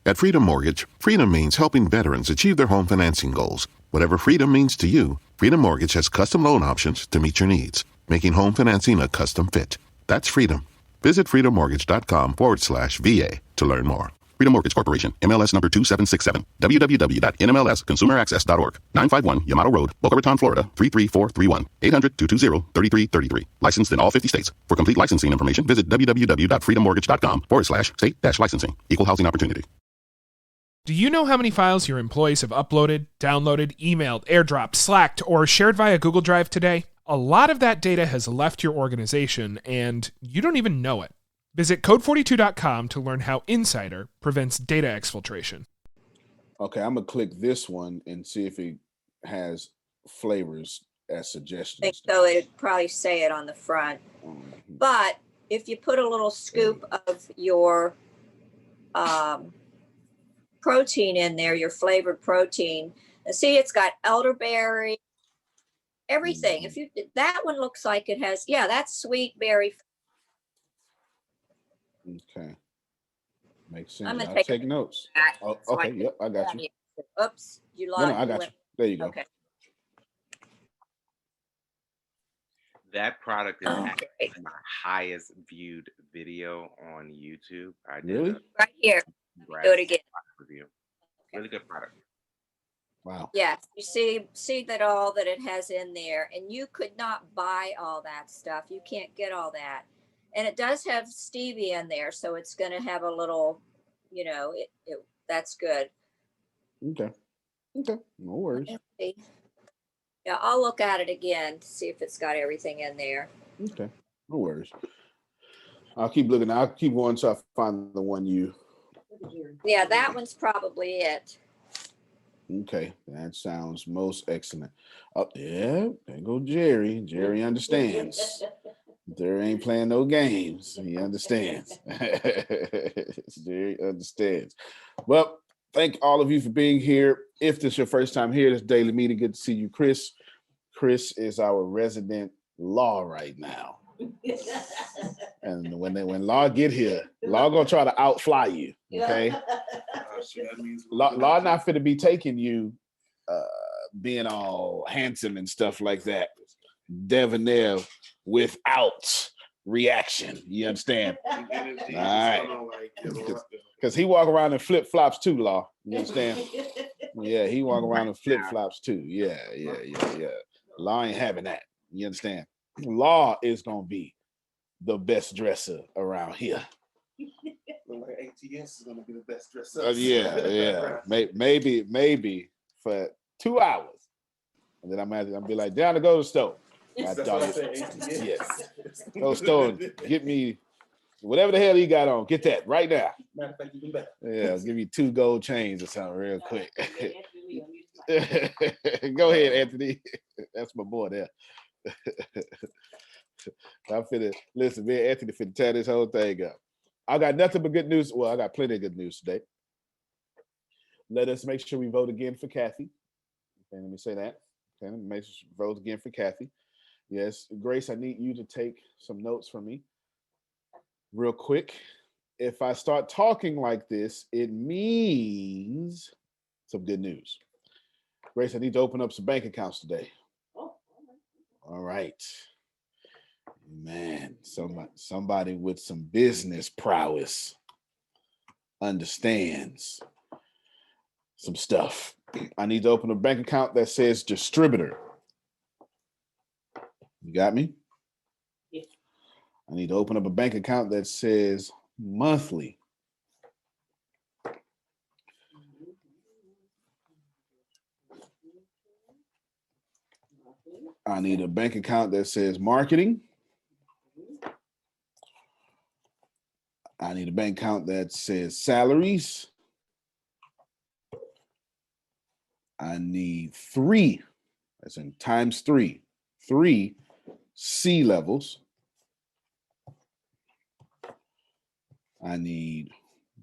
At Freedom Mortgage, freedom means helping veterans achieve their home financing goals. Whatever freedom means to you, Freedom Mortgage has custom loan options to meet your needs, making home financing a custom fit. That's freedom. Visit freedommortgage.com/VA to learn more. Freedom Mortgage Corporation, MLS number 2767, www.nmlsconsumeraccess.org, 951 Yamato Road, Boca Raton, Florida, 33431, 800-220-3333. Licensed in all 50 states. For complete licensing information, visit www.freedommortgage.com/state-licensing. Equal housing opportunity. Do you know how many files your employees have uploaded, downloaded, emailed, airdropped, Slacked, or shared via Google Drive today? A lot of that data has left your organization, and you don't even know it. Visit code42.com to learn how Insider prevents data exfiltration. Okay, I'm going to click this one and see if it has flavors as suggestions. So it'd probably say it on the front. But if you put a little scoop of your protein in there, your flavored protein, and see it's got elderberry, everything. If you, that one looks like it has, yeah, that's sweet berry. Okay, makes sense. I'm gonna I'll take notes. So okay, yep, I got you. Oops, you lost. No, I got you. There you go. Okay. That product is actually my highest viewed video on YouTube. I did really? Right here. Do it again. Review. Really good product. Wow. Yeah, you see that all that it has in there, and you could not buy all that stuff. You can't get all that, and it does have stevia in there, so it's going to have a little, you know, that's good. Okay. Okay. No worries. Yeah, I'll look at it again to see if it's got everything in there. Okay. No worries. I'll keep looking. I'll keep going until I find the one you. Yeah, that one's probably it. Okay, that sounds most excellent. Oh, yeah, there go Jerry. Jerry understands. There ain't playing no games. He understands. Jerry understands. Well, thank all of you for being here. If this is your first time here, this daily meeting, good to see you, Chris. Chris is our resident law right now. And when Law get here, Law gonna try to outfly you. Okay. Law not fit to be taking you being all handsome and stuff like that. Debonair without reaction. You understand? All right. Because he walk around in flip-flops too, Law. You understand? Yeah, he walk around in flip-flops too. Yeah. Law ain't having that. You understand? Law is gonna be the best dresser around here. Like ATS is gonna be the best dresser. Yeah. Maybe for 2 hours, and then I'm be like, down to go to the store. Yes. Go to the store and get me whatever the hell he got on. Get that right now. Matter of fact, even better. Yeah, I'll give you 2 gold chains or something real quick. Go ahead, Anthony. That's my boy there. I'm finna listen, man. Anthony finna tear this whole thing up. I got nothing but good news. Well, I got plenty of good news today. Let us make sure we vote again for Kathy. Okay, let me say that. Okay, let me make sure we vote again for Kathy. Yes, Grace, I need you to take some notes from me real quick. If I start talking like this, it means some good news. Grace, I need to open up some bank accounts today. All right. Man, somebody with some business prowess understands some stuff. I need to open a bank account that says distributor. You got me? Yes. I need to open up a bank account that says monthly. I need a bank account that says marketing. I need a bank account that says salaries. I need 3, that's in times 3 C levels. I need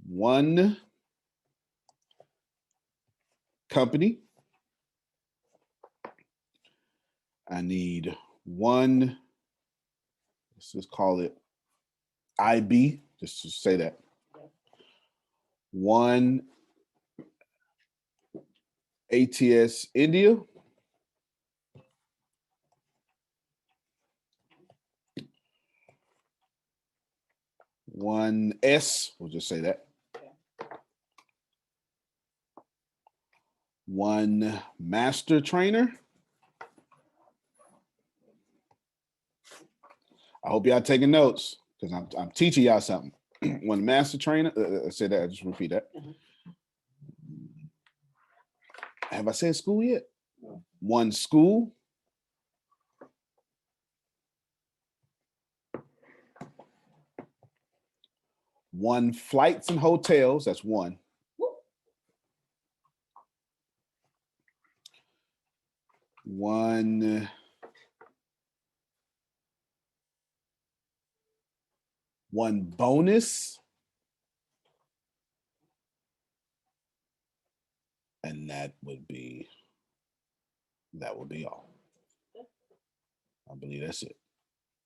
1 company. I need 1, let's just call it IB, just to say that. 1 ATS India. One S, we'll just say that. One master trainer. I hope y'all taking notes because I'm teaching y'all something. One master trainer, say that, I just repeat that. Have I said school yet? No. One school. One flights and hotels, that's one. One bonus. And that would be all. I believe that's it.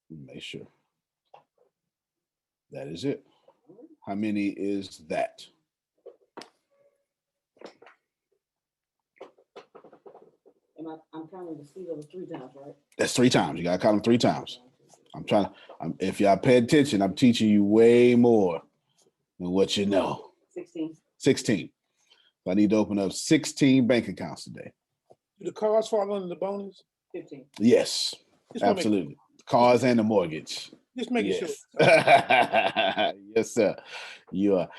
Make sure. That is it. How many is that? I'm counting the speed of 3 times, right? That's 3 times. You gotta count them 3 times. If y'all pay attention, I'm teaching you way more than what you know. 16. So I need to open up 16 bank accounts today. Do the cars fall under the bonus? 15. Yes, absolutely. Cars and the mortgage. Just making sure. Yes, sir. You are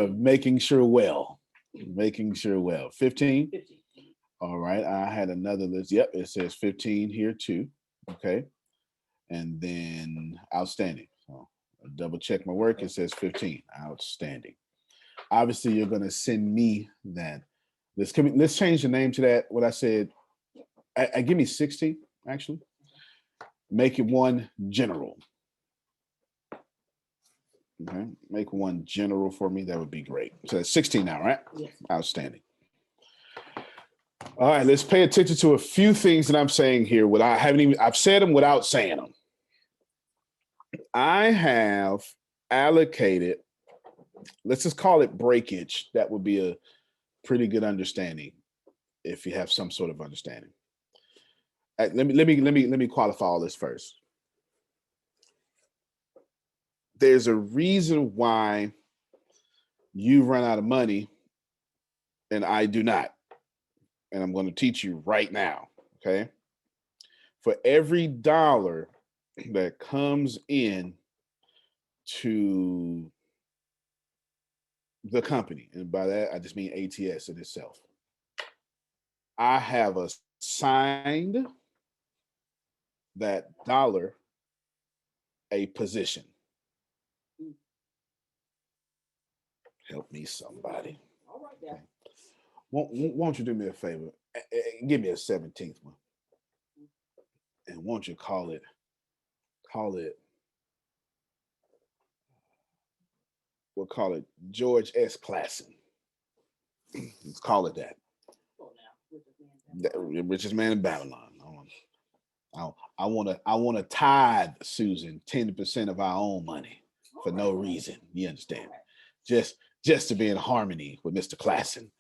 making sure well. 15. 15. All right. I had another list. Yep, it says 15 here too. Okay. And then outstanding. So I double check my work. It says 15. Outstanding. Obviously, you're gonna send me that. Let's change the name to that. What I said. I give me 60 actually. Make it one general. Okay, make one general for me. That would be great. So that's 16 now, right? Yes. Outstanding. All right, let's pay attention to a few things that I'm saying here. I've said them without saying them. I have allocated, let's just call it breakage. That would be a pretty good understanding if you have some sort of understanding. Let me qualify all this first. There's a reason why you run out of money and I do not. And I'm going to teach you right now, okay? For every dollar that comes in to the company, and by that I just mean ATS in itself, I have assigned that dollar a position. Help me, somebody. All right, yeah. Won't you do me a favor? Give me a 17th one. And won't you call it, we'll call it George S. Classen. Let's call it that. The richest man in Babylon. I want to tithe Susan 10% of our own money for no reason. You understand? Just to be in harmony with Mr. Classen.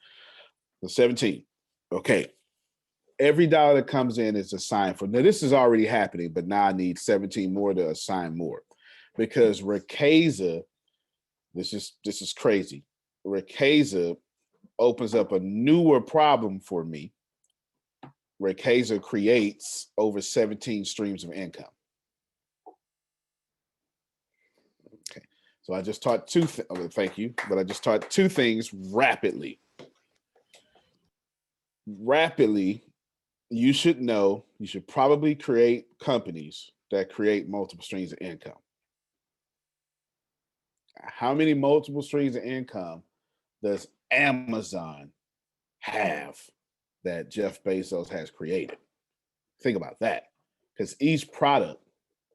So 17. Okay. Every dollar that comes in is assigned for. Now this is already happening, but now I need 17 more to assign more, because Rakeza, this is crazy. Rakeza opens up a newer problem for me. Rakeza creates over 17 streams of income. Okay, so I just taught thank you, but I just taught 2 things rapidly. You should know, you should probably create companies that create multiple streams of income. How many multiple streams of income does Amazon have that Jeff Bezos has created? Think about that, because each product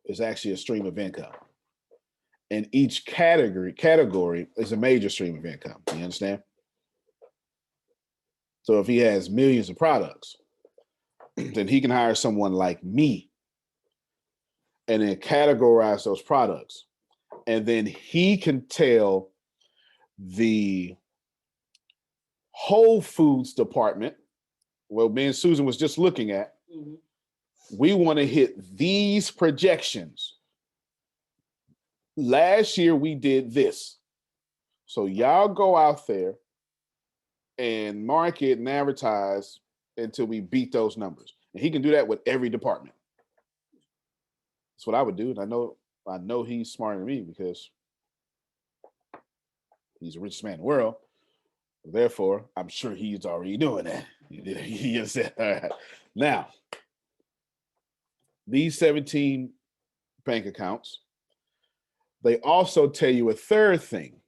is actually a stream of income. And each category is a major stream of income. You understand? So if he has millions of products, then he can hire someone like me and then categorize those products. And then he can tell the Whole Foods department well, me and Susan was just looking at, Mhm. we want to hit these projections. Last year we did this. So y'all go out there and market and advertise until we beat those numbers. And he can do that with every department. That's what I would do. And I know he's smarter than me because he's the richest man in the world. Therefore, I'm sure he's already doing that. You understand? All right. Now, these 17 bank accounts, they also tell you a third thing.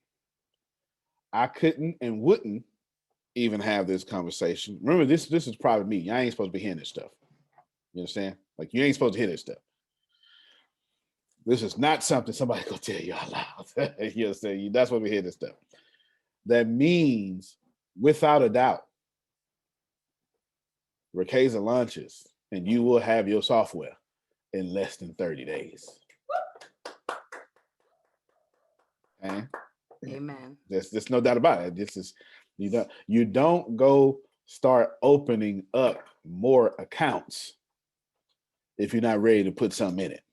I couldn't and wouldn't even have this conversation. Remember, this is private meeting. I ain't supposed to be hearing this stuff. You understand? Like, you ain't supposed to hear this stuff. This is not something somebody gonna tell you out loud. You understand? That's why we hear this stuff. That means, without a doubt, Ricasa launches and you will have your software in less than 30 days. Okay? Amen. There's no doubt about it. This is you don't go start opening up more accounts if you're not ready to put something in it.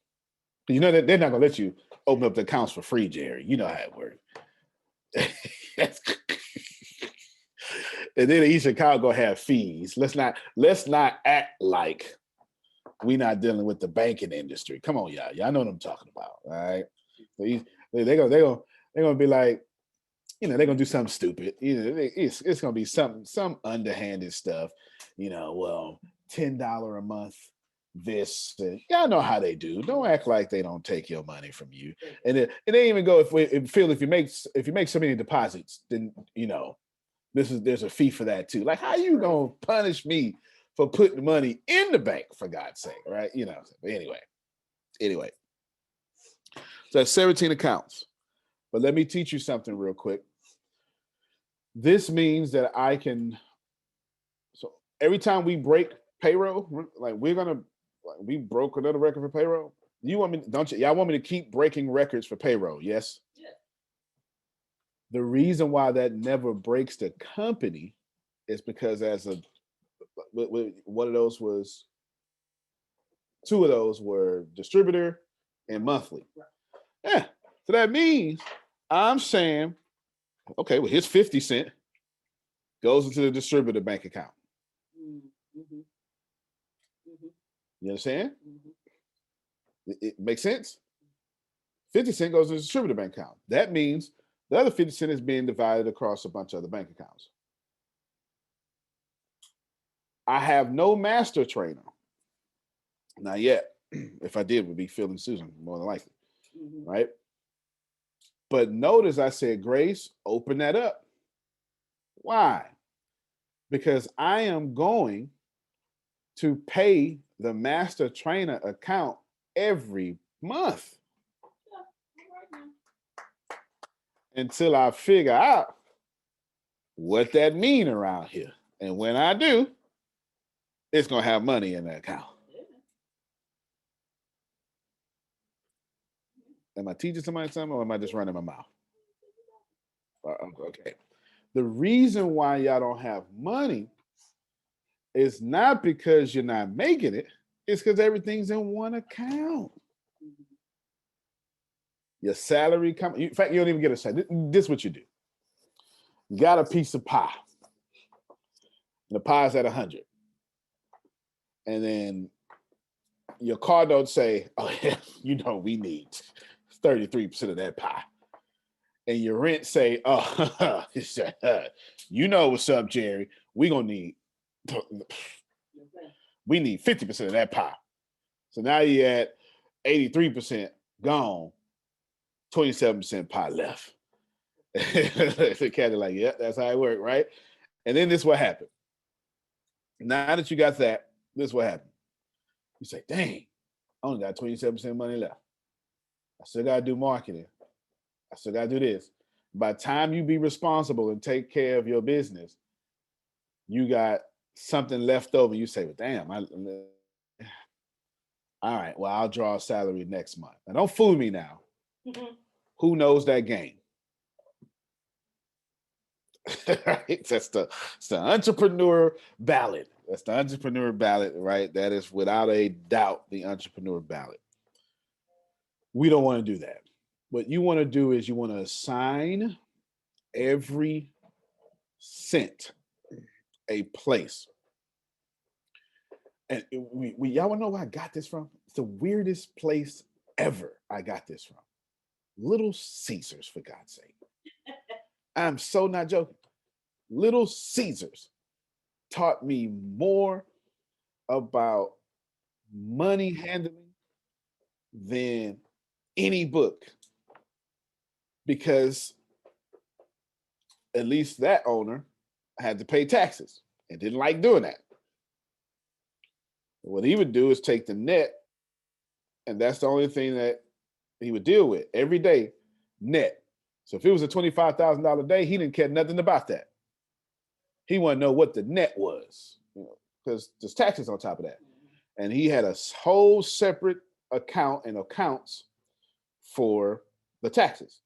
You know that they're not gonna let you open up the accounts for free, Jerry. You know how it works. And then each account gonna have fees. Let's not act like we're not dealing with the banking industry. Come on, y'all. Y'all know what I'm talking about. All right. They're gonna be like, they're gonna do something stupid. It's gonna be some underhanded stuff. Well, $10 a month. This, y'all know how they do. Don't act like they don't take your money from you. And it ain't even go if you make so many deposits, then there's a fee for that too. Like, how you gonna punish me for putting money in the bank, for God's sake, right? But anyway. So that's 17 accounts. But let me teach you something real quick. This means that so every time we break payroll, like we broke another record for payroll. Y'all want me to keep breaking records for payroll? Yes. Yeah. The reason why that never breaks the company is because one of those was, two of those were distributor and monthly. Yeah. So that means I'm saying, okay, well, here's 50 cents goes into the distributor bank account. Mm-hmm. You understand? Mm-hmm. It makes sense. 50 cents goes to the distributor bank account. That means the other 50 cents is being divided across a bunch of other bank accounts. I have no master trainer. Not yet. If I did, would be Phil and Susan, more than likely. Mm-hmm. Right? But notice I said, Grace, open that up. Why? Because I am going to pay the master trainer account every month until I figure out what that mean around here. And when I do, it's going to have money in that account. Am I teaching somebody something, or am I just running my mouth? Okay. The reason why y'all don't have money is not because you're not making it. It's because everything's in one account. Your salary in fact, you don't even get a salary. This is what you do. You got a piece of pie. And the pie's at 100. And then your car don't say, oh, yeah, we need 33% of that pie. And your rent say, oh, you know what's up, Jerry. We need 50% of that pie. So now you're at 83% gone, 27% pie left. The cat is like, yeah, that's how it works, right? And then this is what happened. Now that you got that, this is what happened. You say, dang, I only got 27% money left. I still got to do marketing. I still got to do this. By the time you be responsible and take care of your business, you got something left over. You say, well, damn, all right, well, I'll draw a salary next month. Now, don't fool me now. Mm-hmm. Who knows that game? That's the entrepreneur ballot. That's the entrepreneur ballot, right? That is without a doubt the entrepreneur ballot. We don't want to do that. What you want to do is you want to assign every cent a place. And y'all want to know where I got this from? It's the weirdest place ever I got this from. Little Caesars, for God's sake. I'm so not joking. Little Caesars taught me more about money handling than any book, because at least that owner had to pay taxes and didn't like doing that. What he would do is take the net, and that's the only thing that he would deal with every day, net. So if it was a $25,000 day, he didn't care nothing about that. He wanted to know what the net was, because there's taxes on top of that. And he had a whole separate account and accounts for the taxes.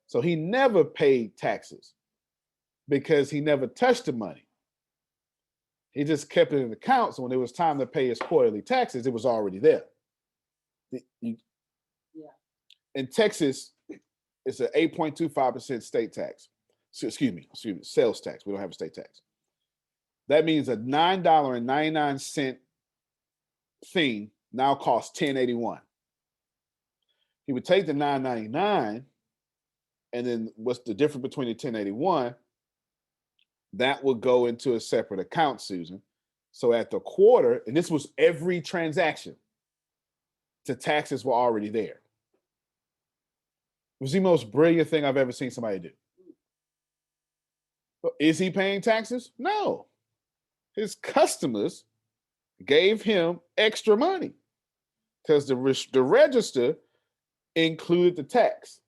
So he never paid taxes because he never touched the money. He just kept it in accounts. So when it was time to pay his quarterly taxes, it was already there. In Texas, it's an 8.25% state tax. So, excuse me, sales tax. We don't have a state tax. That means a $9.99 thing now costs $10.81. He would take the $9.99, and then what's the difference between the $10.81? That would go into a separate account, Susan. So at the quarter, and this was every transaction, the taxes were already there. It was the most brilliant thing I've ever seen somebody do. Is he paying taxes? No. His customers gave him extra money because the register included the tax.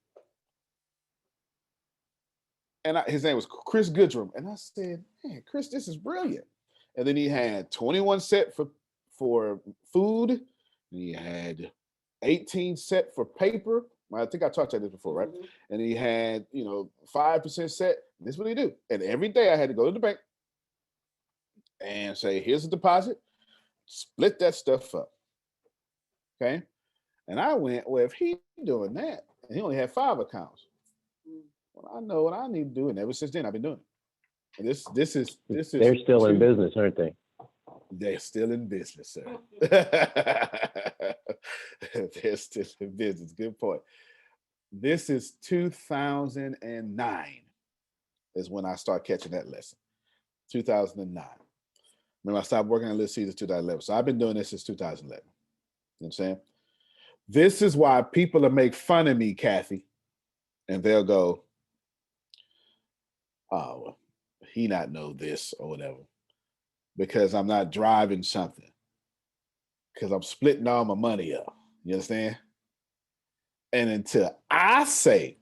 And his name was Chris Goodrum. And I said, man, Chris, this is brilliant. And then he had 21 set for food. And he had 18 set for paper. I think I talked about this before, right? Mm-hmm. And he had, 5% set. This is what he do. And every day I had to go to the bank and say, here's a deposit. Split that stuff up. Okay? And I went, well, if he's doing that, and he only had 5 accounts, well, I know what I need to do. And ever since then, I've been doing it. And this is. They're still in business, aren't they? They're still in business, sir. They're still in business. Good point. This is 2009 is when I start catching that lesson. 2009. Remember, I stopped working at Little Caesars 2011. So I've been doing this since 2011. You know what I'm saying? This is why people will make fun of me, Kathy, and they'll go, oh, well, he not know this or whatever, because I'm not driving something, because I'm splitting all my money up. You understand? And until I say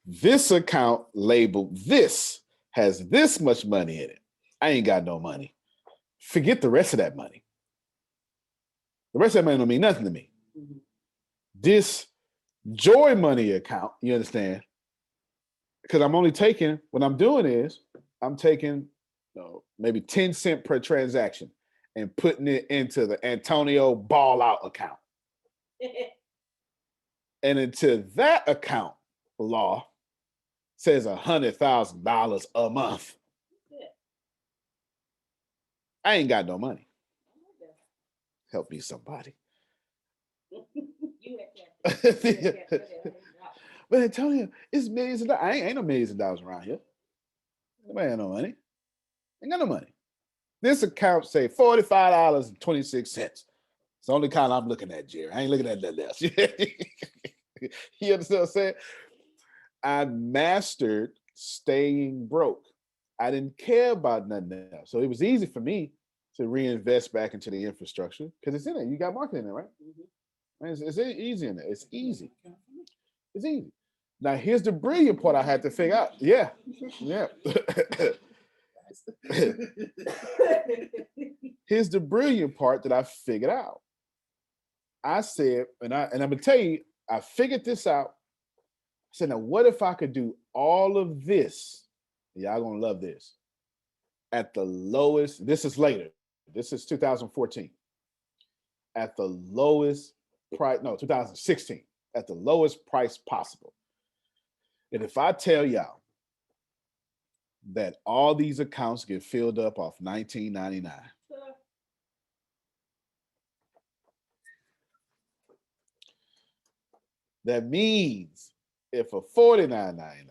this account labeled this has this much money in it, I ain't got no money. Forget the rest of that money. The rest of that money don't mean nothing to me. Mm-hmm. This Joy Money account, you understand? Because I'm only taking, what I'm doing is I'm taking maybe 10 cents per transaction and putting it into the Antonio Ball Out account. And into that account, law says $100,000 a month. I ain't got no money. Help me, somebody. But Antonio, it's millions of dollars. Ain't no millions of dollars around here. Nobody ain't no money. Ain't got no money. This account say $45.26. It's the only kind I'm looking at, Jerry. I ain't looking at nothing else. You understand what I'm saying? I mastered staying broke. I didn't care about nothing else. So it was easy for me to reinvest back into the infrastructure because it's in there. You got marketing in there, right? Mm-hmm. It's easy in there. It's easy. It's easy. Now, here's the brilliant part I had to figure out. Yeah. Here's the brilliant part that I figured out. I said, and I'm gonna tell you, I figured this out. I said, now what if I could do all of this? Y'all gonna love this. At the lowest, this is later. This is 2014 at the lowest price. No, 2016 at the lowest price possible. And if I tell y'all that all these accounts get filled up off $19.99, that means if a $49.99,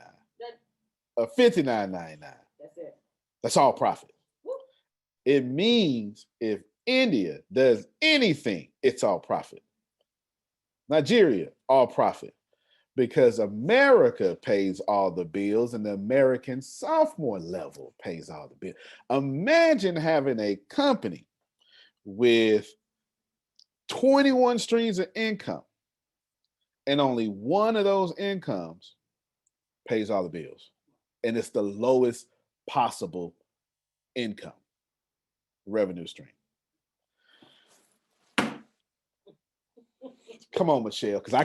a $59.99, That's it. that's all profit. It means if India does anything, it's all profit. Nigeria, all profit. Because America pays all the bills and the American sophomore level pays all the bills. Imagine having a company with 21 streams of income and only one of those incomes pays all the bills. And it's the lowest possible income revenue stream. Come on, Michelle, because I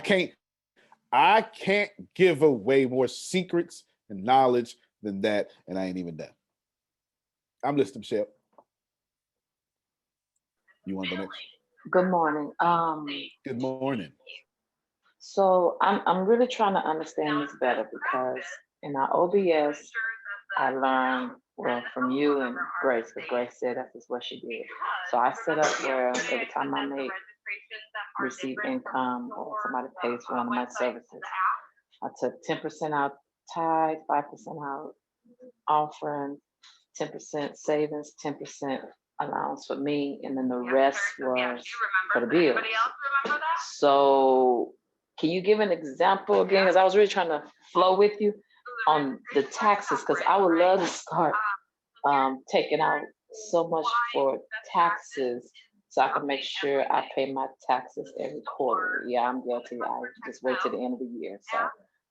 can't give away more secrets and knowledge than that, and I ain't even done. I'm listening, Michelle. You want to go next? Good morning. Good morning. So I'm really trying to understand this better because in our OBS, I learned from you and Grace, because Grace said that's what she did. So I set up where every time I receive income or somebody pays for one of my services, I took 10% out tithe, 5% out offering, 10% savings, 10% allowance for me, and then the rest was for the bills. So can you give an example again? Because I was really trying to flow with you on the taxes, because I would love to start taking out so much for taxes so I can make sure I pay my taxes every quarter. Yeah, I'm guilty. I just wait till the end of the year. So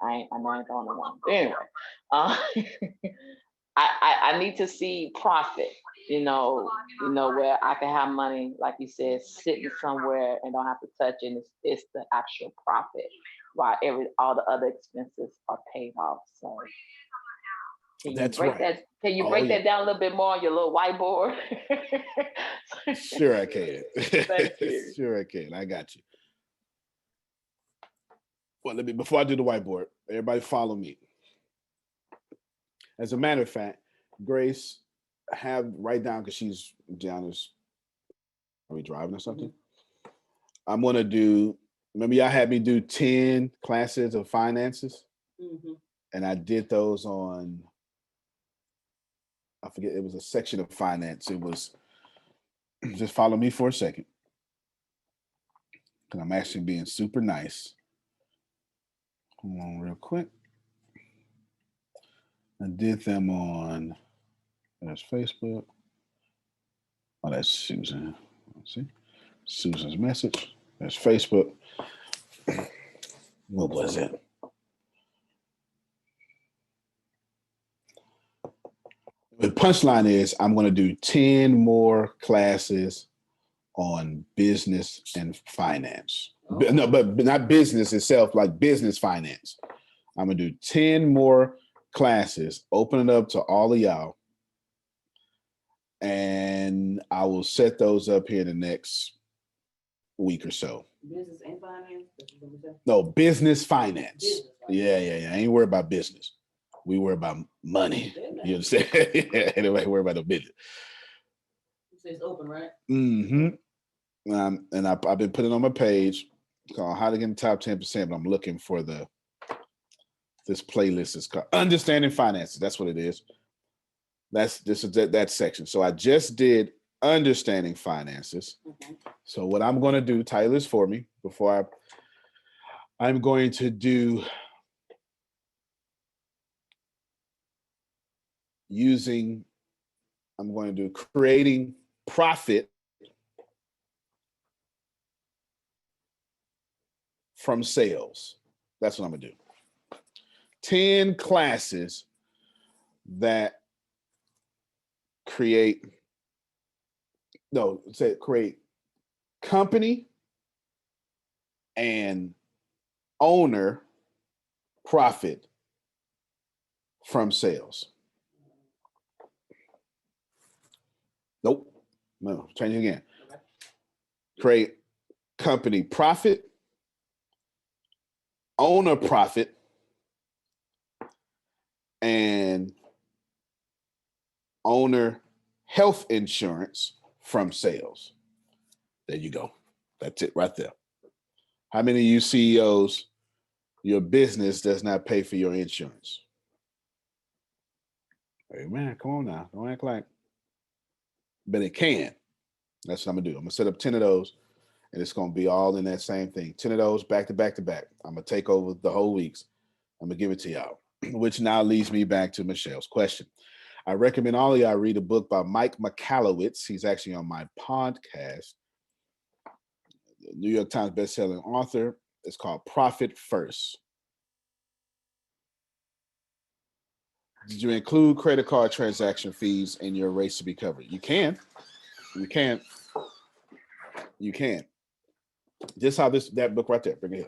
I know I ain't the only one. But anyway, I need to see profit, where I can have money, like you said, sitting somewhere and don't have to touch it. It's the actual profit, while all the other expenses are paid off. So can you break that down a little bit more on your little whiteboard? Sure I can. Thank you. Sure I can. I got you. Well, before I do the whiteboard, everybody follow me. As a matter of fact, Grace, write down, because she's Gianna's. Are we driving or something? Mm-hmm. I'm gonna do. Remember, y'all had me do 10 classes of finances, and I did those on. I forget. It was a section of finance. It was. Just follow me for a second, because I'm actually being super nice. Hold on, real quick. I did them on. There's Facebook. Oh, that's Susan. Let's see. Susan's message. There's Facebook. What was it? The punchline is I'm going to do 10 more classes on business and finance. Oh. No, but not business itself, like business finance. I'm going to do 10 more classes, open it up to all of y'all. And I will set those up here in the next week or so. Business and finance? No, business finance. Yeah. I ain't worried about business. We worry about money. You understand? Anyway, worry about the business. It's open, right? Mm-hmm. And I've been putting on my page called How to Get in the Top 10%, but I'm looking for this playlist is called Understanding Finances. That's what it is. This is that section. So I just did Understanding Finances. Mm-hmm. So what I'm going to do, Tyler's for me, before I'm going to do creating profit from sales. That's what I'm gonna do. 10 classes that create company and owner profit from sales. Nope. No, change it again. Create company profit, owner profit, and owner health insurance from sales. There you go. That's it right there. How many of you CEOs, your business does not pay for your insurance? Hey man, come on now. Don't act like. But it can. That's what I'm gonna do. I'm gonna set up 10 of those, and it's gonna be all in that same thing. 10 of those back to back to back. I'm gonna take over the whole weeks. I'm gonna give it to y'all. Which now leads me back to Michelle's question. I recommend all of y'all read a book by Mike Michalowicz. He's actually on my podcast. The New York Times bestselling author. It's called Profit First. Did you include credit card transaction fees in your rates to be covered? You can. You can. You can. Just how that book right there. Bring it here.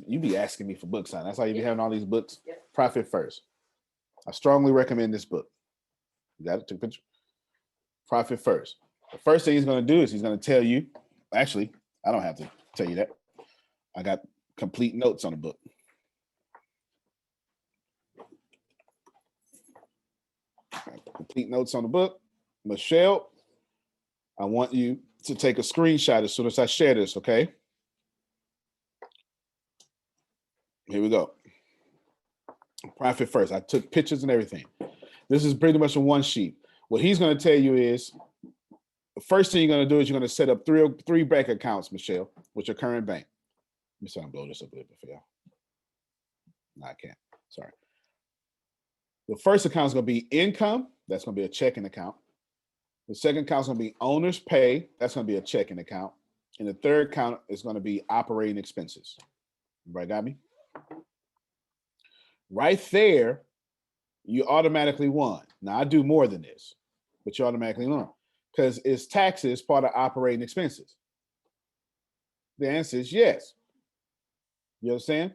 You be asking me for books, son. That's how you be having all these books. Profit First. I strongly recommend this book. You got it? Took a picture? Profit First. The first thing he's going to do is he's going to tell you. Actually, I don't have to tell you that. I got complete notes on the book. Complete notes on the book. Michelle, I want you to take a screenshot as soon as I share this, okay? Here we go. Profit First. I took pictures and everything. This is pretty much a one sheet. What he's going to tell you is, the first thing you're going to do is you're going to set up three bank accounts, Michelle, with your current bank. Let me see if I can blow this up a little bit for y'all. No, I can't. Sorry. The first account is going to be income. That's going to be a checking account. The second account is going to be owner's pay. That's going to be a checking account. And the third account is going to be operating expenses. Everybody got me? Right there, you automatically won. Now, I do more than this, but you automatically won because is taxes part of operating expenses? The answer is yes. You understand?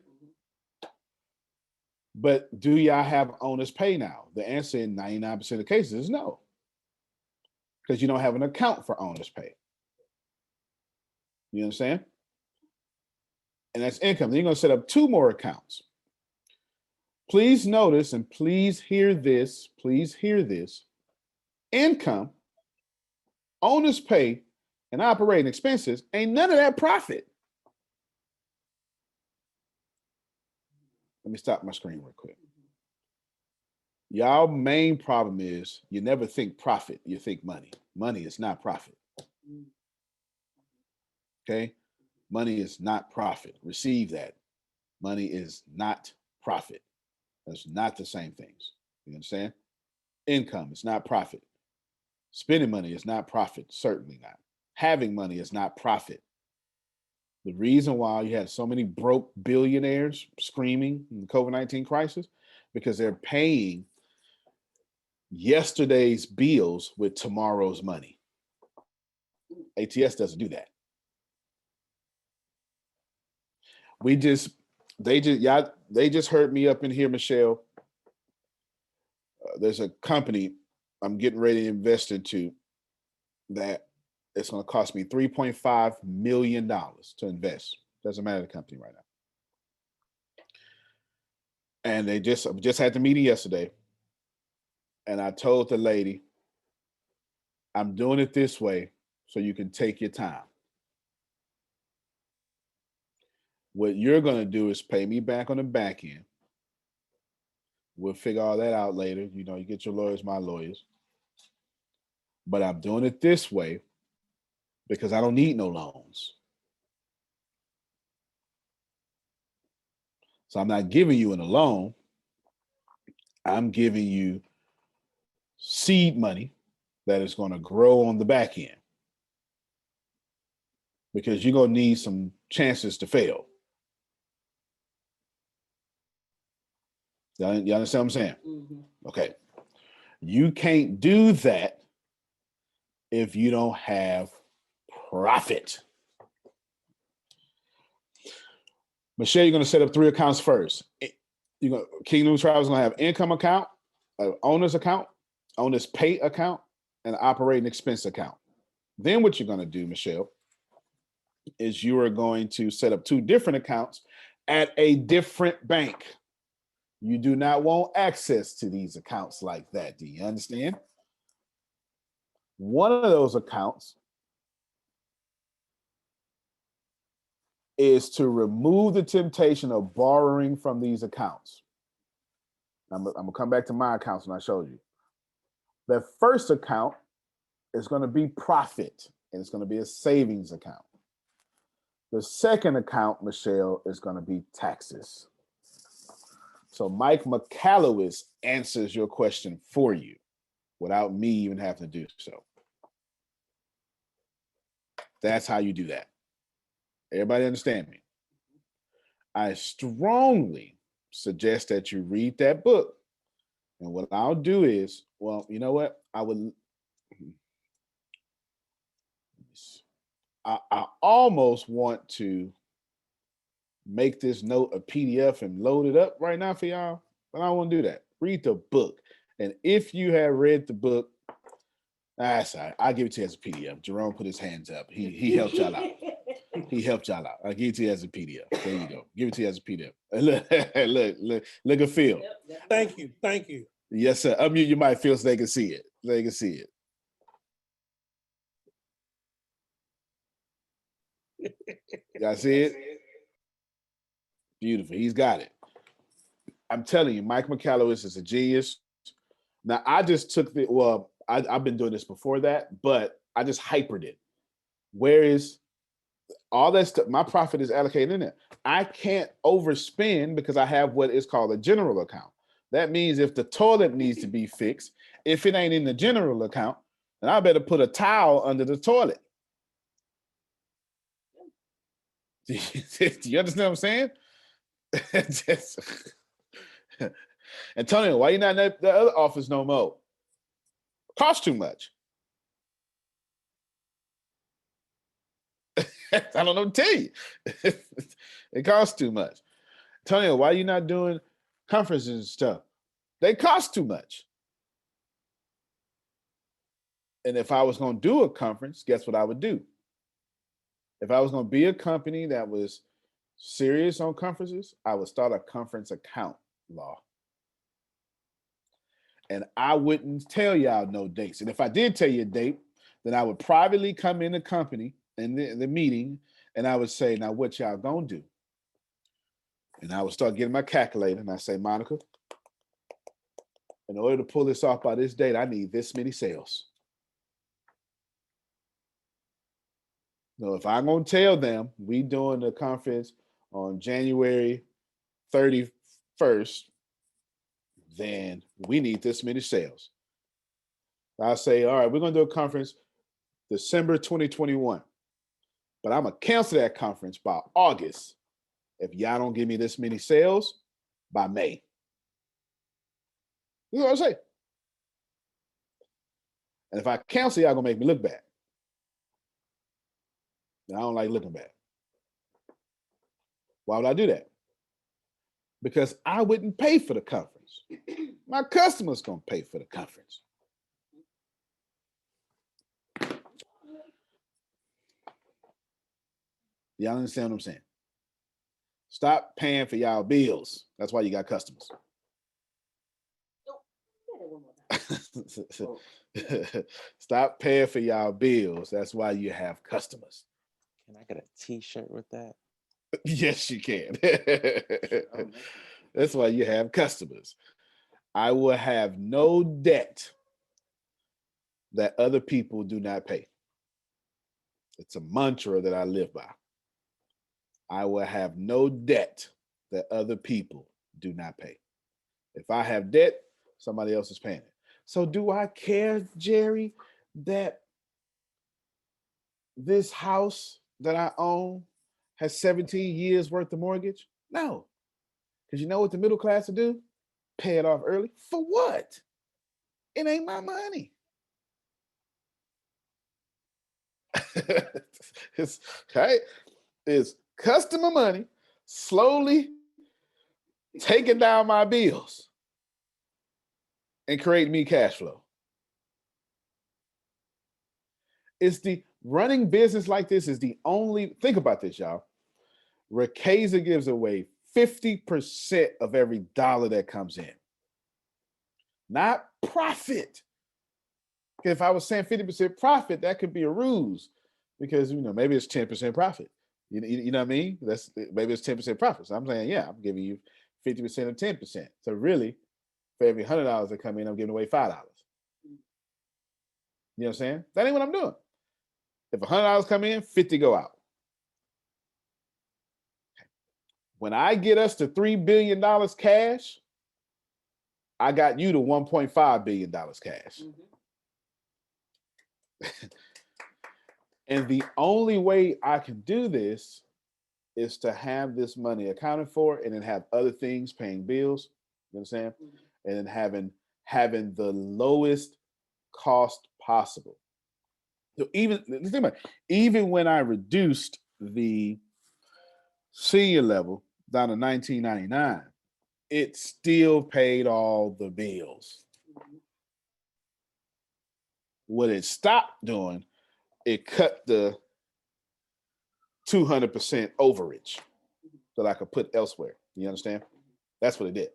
But do y'all have owner's pay now? The answer in 99% of the cases is no, because you don't have an account for owner's pay. You understand? And that's income. Then you're going to set up 2 more accounts. Please notice and please hear this. Please hear this. Income, owner's pay, and operating expenses ain't none of that profit. Let me stop my screen real quick. Y'all main problem is you never think profit, you think money. Money is not profit. Okay? Money is not profit. Receive that. Money is not profit. That's not the same things. You understand? Income is not profit. Spending money is not profit. Certainly not. Having money is not profit. The reason why you had so many broke billionaires screaming in the COVID-19 crisis, because they're paying yesterday's bills with tomorrow's money. ATS doesn't do that. They just heard me up in here, Michelle. There's a company I'm getting ready to invest into that it's going to cost me $3.5 million to invest. Doesn't matter the company right now. And they just had the meeting yesterday. And I told the lady, I'm doing it this way so you can take your time. What you're going to do is pay me back on the back end. We'll figure all that out later. You know, you get your lawyers, my lawyers. But I'm doing it this way because I don't need no loans. So I'm not giving you a loan. I'm giving you seed money that is going to grow on the back end because you're going to need some chances to fail. You understand what I'm saying? Mm-hmm. Okay. You can't do that if you don't have profit. Michelle, you're going to set up 3 accounts first. Kingdom Travel is going to have income account, owner's account, on this pay account and operating expense account. Then what you're going to do, Michelle, is you are going to set up 2 different accounts at a different bank. You do not want access to these accounts like that. Do you understand? One of those accounts is to remove the temptation of borrowing from these accounts. I'm going to come back to my accounts when I showed you. The first account is going to be profit, and it's going to be a savings account. The second account, Michelle, is going to be taxes. So Mike McCallowis answers your question for you without me even having to do so. That's how you do that. Everybody understand me? I strongly suggest that you read that book. And what I'll do is, well, you know what? I almost want to make this note a PDF and load it up right now for y'all, but I don't want to do that. Read the book. And if you have read the book, that's all right. I'll give it to you as a PDF. Jerome put his hands up. He helped y'all out. He helped y'all out. I'll give it to you as a PDF. There you go. Give it to you as a PDF. Look at Phil. Thank you. Yes, sir. Unmute your mic, Phil, so they can see it. They can see it. Y'all see it? Beautiful. He's got it. I'm telling you, Mike McCallowis is a genius. Now, I just took I've been doing this before that, but I just hypered it. Whereas all that stuff, my profit is allocated in there. I can't overspend because I have what is called a general account. That means if the toilet needs to be fixed, if it ain't in the general account, then I better put a towel under the toilet. Do you understand what I'm saying? Antonio, why you not in the other office no more? Cost too much. I don't know what to tell you. It costs too much. Antonio, why you not doing conferences and stuff? They cost too much. And if I was going to do a conference, guess what I would do? If I was going to be a company that was serious on conferences, I would start a conference account law. And I wouldn't tell y'all no dates. And if I did tell you a date, then I would privately come in the company in the meeting, and I would say, now what y'all gonna do? And I would start getting my calculator, and I say, Monica, in order to pull this off by this date, I need this many sales. So if I'm gonna tell them we doing the conference on January 31st, then we need this many sales. I'll say, all right, we're gonna do a conference December 2021. But I'm gonna cancel that conference by August if y'all don't give me this many sales by May. You know what I'm saying? And if I cancel, y'all gonna make me look bad. And I don't like looking bad. Why would I do that? Because I wouldn't pay for the conference. My customers gonna pay for the conference. Y'all understand what I'm saying? Stop paying for y'all bills. That's why you got customers. Stop paying for y'all bills. That's why you have customers. Can I get a t-shirt with that? Yes, you can. That's why you have customers. I will have no debt that other people do not pay. It's a mantra that I live by. I will have no debt that other people do not pay. If I have debt, somebody else is paying it. So do I care, Jerry, that this house that I own has 17 years worth of mortgage? No. Because you know what the middle class will do? Pay it off early. For what? It ain't my money. It's customer money slowly taking down my bills and creating me cash flow. It's the running business like this is the only, think about this, y'all. Ricasa gives away 50% of every dollar that comes in. Not profit. If I was saying 50% profit, that could be a ruse because, maybe it's 10% profit. You know what I mean? Maybe it's 10% profit. So I'm saying, yeah, I'm giving you 50% of 10%. So really, for every $100 that come in, I'm giving away $5. You know what I'm saying? That ain't what I'm doing. If $100 come in, 50 go out. When I get us to $3 billion cash, I got you to $1.5 billion cash. And the only way I can do this is to have this money accounted for and then have other things paying bills. You know what I'm saying? And then having the lowest cost possible. So even when I reduced the senior level down to $19.99, it still paid all the bills. What it stopped doing, it cut the 200% overage that I could put elsewhere. You understand? That's what it did.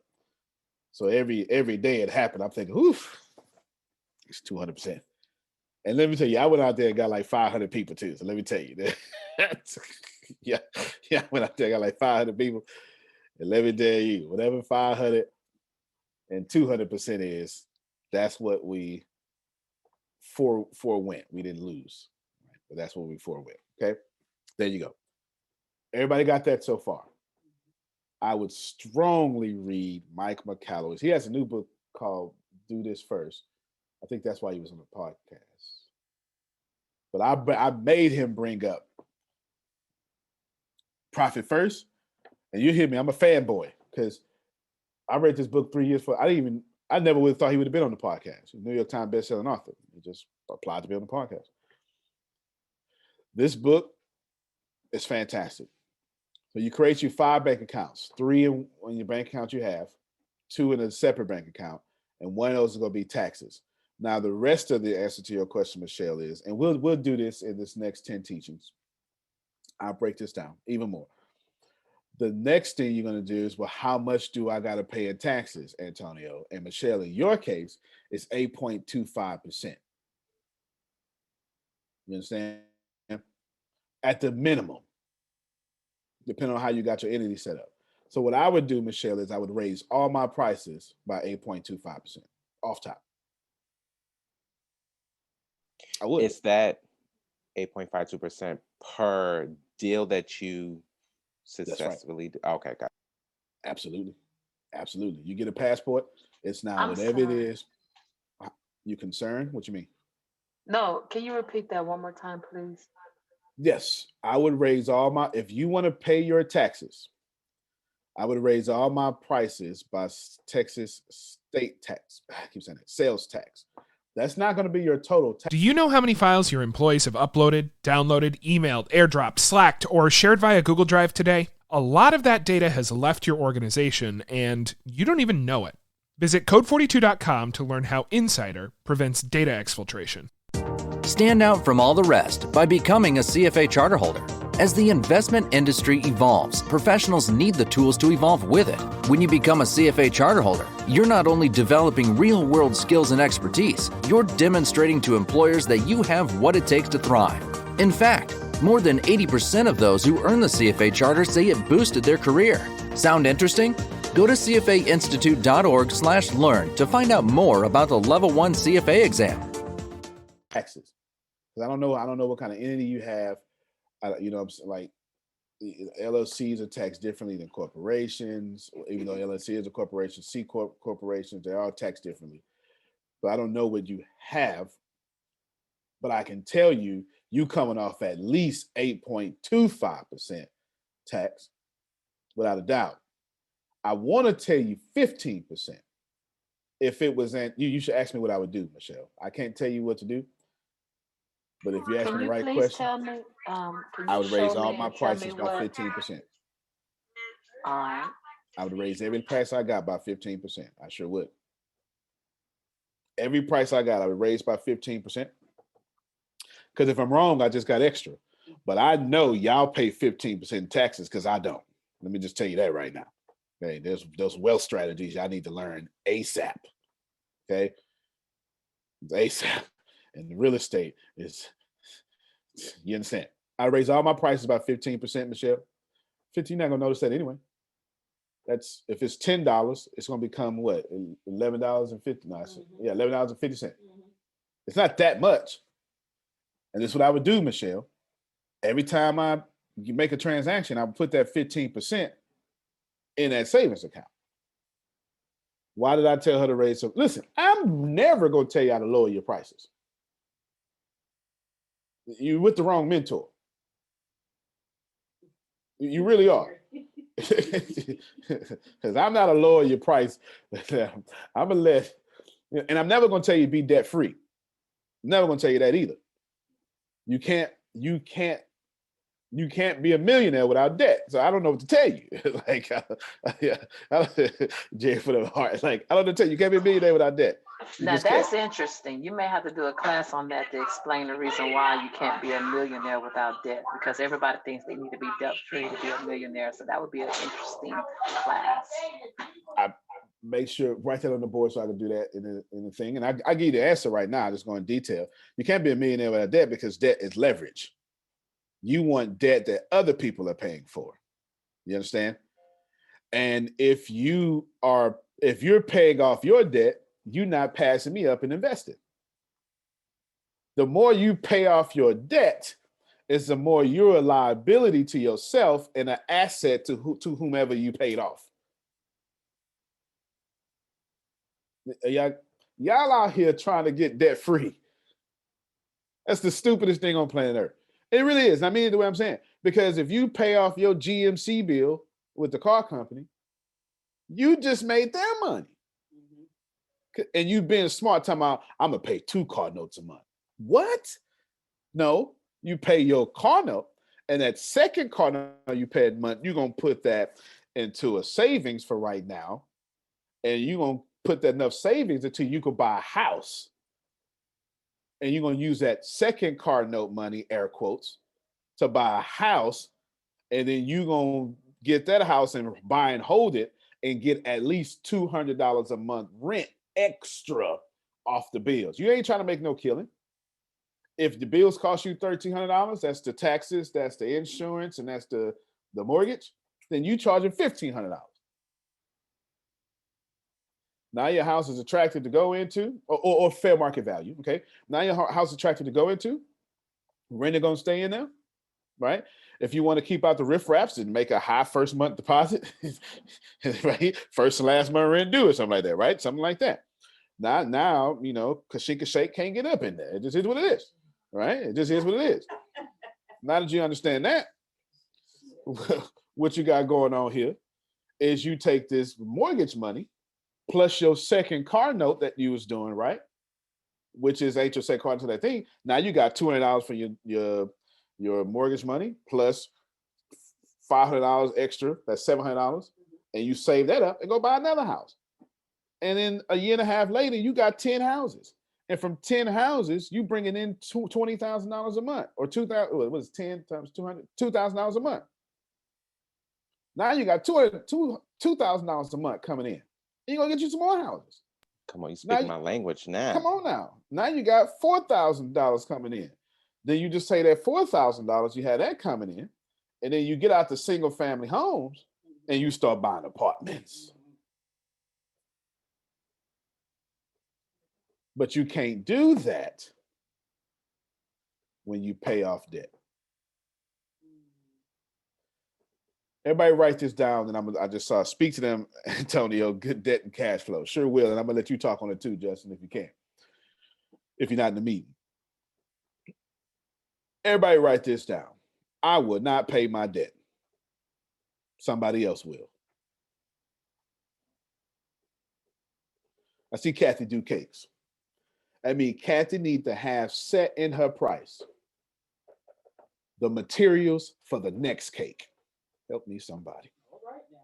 So every day it happened, I'm thinking, oof, it's 200%. And let me tell you, I went out there and got like 500 people too. So let me tell you that. yeah, I went out there and got like 500 people. And let me tell you, whatever 500 and 200% is, that's what we forewent. We didn't lose, but that's what we forewent. Okay, there you go. Everybody got that so far. I would strongly read Mike McCalloway's. He has a new book called Do This First. I think that's why he was on the podcast. But I made him bring up Profit First, and you hear me. I'm a fanboy because I read this book 3 years before. I never would have thought he would have been on the podcast. New York Times bestselling author. He just applied to be on the podcast. This book is fantastic. So you create your 5 bank accounts, 3 in your bank account you have, 2 in a separate bank account, and 1 of those is going to be taxes. Now, the rest of the answer to your question, Michelle, is, and we'll do this in this next 10 teachings. I'll break this down even more. The next thing you're going to do is, well, how much do I got to pay in taxes, Antonio? And Michelle, in your case, it's 8.25%. You understand? At the minimum, depending on how you got your entity set up. So what I would do, Michelle, is I would raise all my prices by 8.25% off top. I would. Is that 8.52% per deal that you successfully do? Okay, got it. Absolutely. Absolutely. You get a passport, it's now I'm whatever it sorry. is. You concerned? What you mean? No, can you repeat that one more time, please? Yes, I would raise all my, if you want to pay your taxes, I would raise all my prices by Texas state tax. I keep saying that, sales tax. That's not going to be your total tax. Do you know how many files your employees have uploaded, downloaded, emailed, airdropped, slacked, or shared via Google Drive today? A lot of that data has left your organization, and you don't even know it. Visit code42.com to learn how Insider prevents data exfiltration. Stand out from all the rest by becoming a CFA charter holder. As the investment industry evolves, professionals need the tools to evolve with it. When you become a CFA charter holder, you're not only developing real-world skills and expertise, you're demonstrating to employers that you have what it takes to thrive. In fact, more than 80% of those who earn the CFA charter say it boosted their career. Sound interesting? Go to cfainstitute.org/learn to find out more about the Level 1 CFA exam. Taxes. Because I don't know what kind of entity you have. Like LLCs are taxed differently than corporations, even though LLC is a corporation, C corporations, they're all taxed differently. But I don't know what you have, but I can tell you coming off at least 8.25% tax, without a doubt. I want to tell you 15%. If it was you should ask me what I would do, Michelle. I can't tell you what to do. But if you ask me the right question, tell me, I would raise all my prices by 15%. All right. I would raise every price I got by 15%. I sure would. Every price I got, I would raise by 15%. Because if I'm wrong, I just got extra. But I know y'all pay 15% taxes because I don't. Let me just tell you that right now. Okay, there's those wealth strategies y'all need to learn ASAP. Okay, it's ASAP. And the real estate is, you understand? I raise all my prices by 15%, Michelle. 15, not gonna notice that anyway. That's if it's $10, it's gonna become what? $11.50. No, yeah, $11.50. It's not that much. And this is what I would do, Michelle. Every time you make a transaction, I would put that 15% in that savings account. Why did I tell her to raise some? Listen, I'm never gonna tell you how to lower your prices. You're with the wrong mentor. You really are. Because I'm not a lower your price. I'm gonna let, and I'm never gonna tell you be debt free. Never gonna tell you that either. You can't be a millionaire without debt. So I don't know what to tell you. Like, Jay for the heart. Like, I don't know what to tell you. You can't be a millionaire without debt. Now that's interesting. You may have to do a class on that to explain the reason why you can't be a millionaire without debt, because everybody thinks they need to be debt free to be a millionaire. So that would be an interesting class. I make sure write that on the board so I can do that in the thing. And I give you the answer right now. Just going in detail. You can't be a millionaire without debt because debt is leverage. You want debt that other people are paying for. You understand? And if you're paying off your debt, you're not passing me up and investing. The more you pay off your debt, is the more you're a liability to yourself and an asset to whomever you paid off. Y'all out here trying to get debt free. That's the stupidest thing on planet Earth. It really is. I mean the way I'm saying. Because if you pay off your GMC bill with the car company, you just made their money. And you being smart, talking about, I'm going to pay 2 car notes a month. What? No, you pay your car note, and that second car note you pay a month, you're going to put that into a savings for right now, and you're going to put that enough savings until you can buy a house. And you're going to use that second car note money, air quotes, to buy a house, and then you're going to get that house and buy and hold it and get at least $200 a month rent extra off the bills. You ain't trying to make no killing. If the bills cost you $1,300, that's the taxes, that's the insurance, and that's the mortgage, then you charging $1,500. Now your house is attractive to go into, or fair market value, okay? Now your house is attractive to go into, rent gonna stay in there, right? If you want to keep out the riffraffs and make a high first month deposit, right? First and last month rent due or something like that, right? Something like that. Now, you know, Kashika Shake can't get up in there. It just is what it is, right? It just is what it is. Now that you understand that, what you got going on here is you take this mortgage money plus your second car note that you was doing, right? Which is HOA car to that thing. Now you got $200 for your mortgage money plus $500 extra. That's $700, and you save that up and go buy another house. And then a year and a half later, you got 10 houses. And from 10 houses, you bringing in $20,000 a month, or 2,000. What was 10 times 200? $2,000 a month. Now you got $2,000 a month coming in. You're gonna get you some more houses. Come on, you speak my language now. Come on now. Now you got $4,000 coming in. Then you just say that $4,000, you had that coming in, and then you get out the single family homes and you start buying apartments. But you can't do that when you pay off debt. Everybody write this down, and I just speak to them, Antonio, good debt and cash flow. Sure will, and I'm gonna let you talk on it too, Justin, if you can. If you're not in the meeting. Everybody write this down. I will not pay my debt. Somebody else will. I see Kathy do cakes. I mean, Kathy needs to have set in her price the materials for the next cake. Help me, somebody. All right now.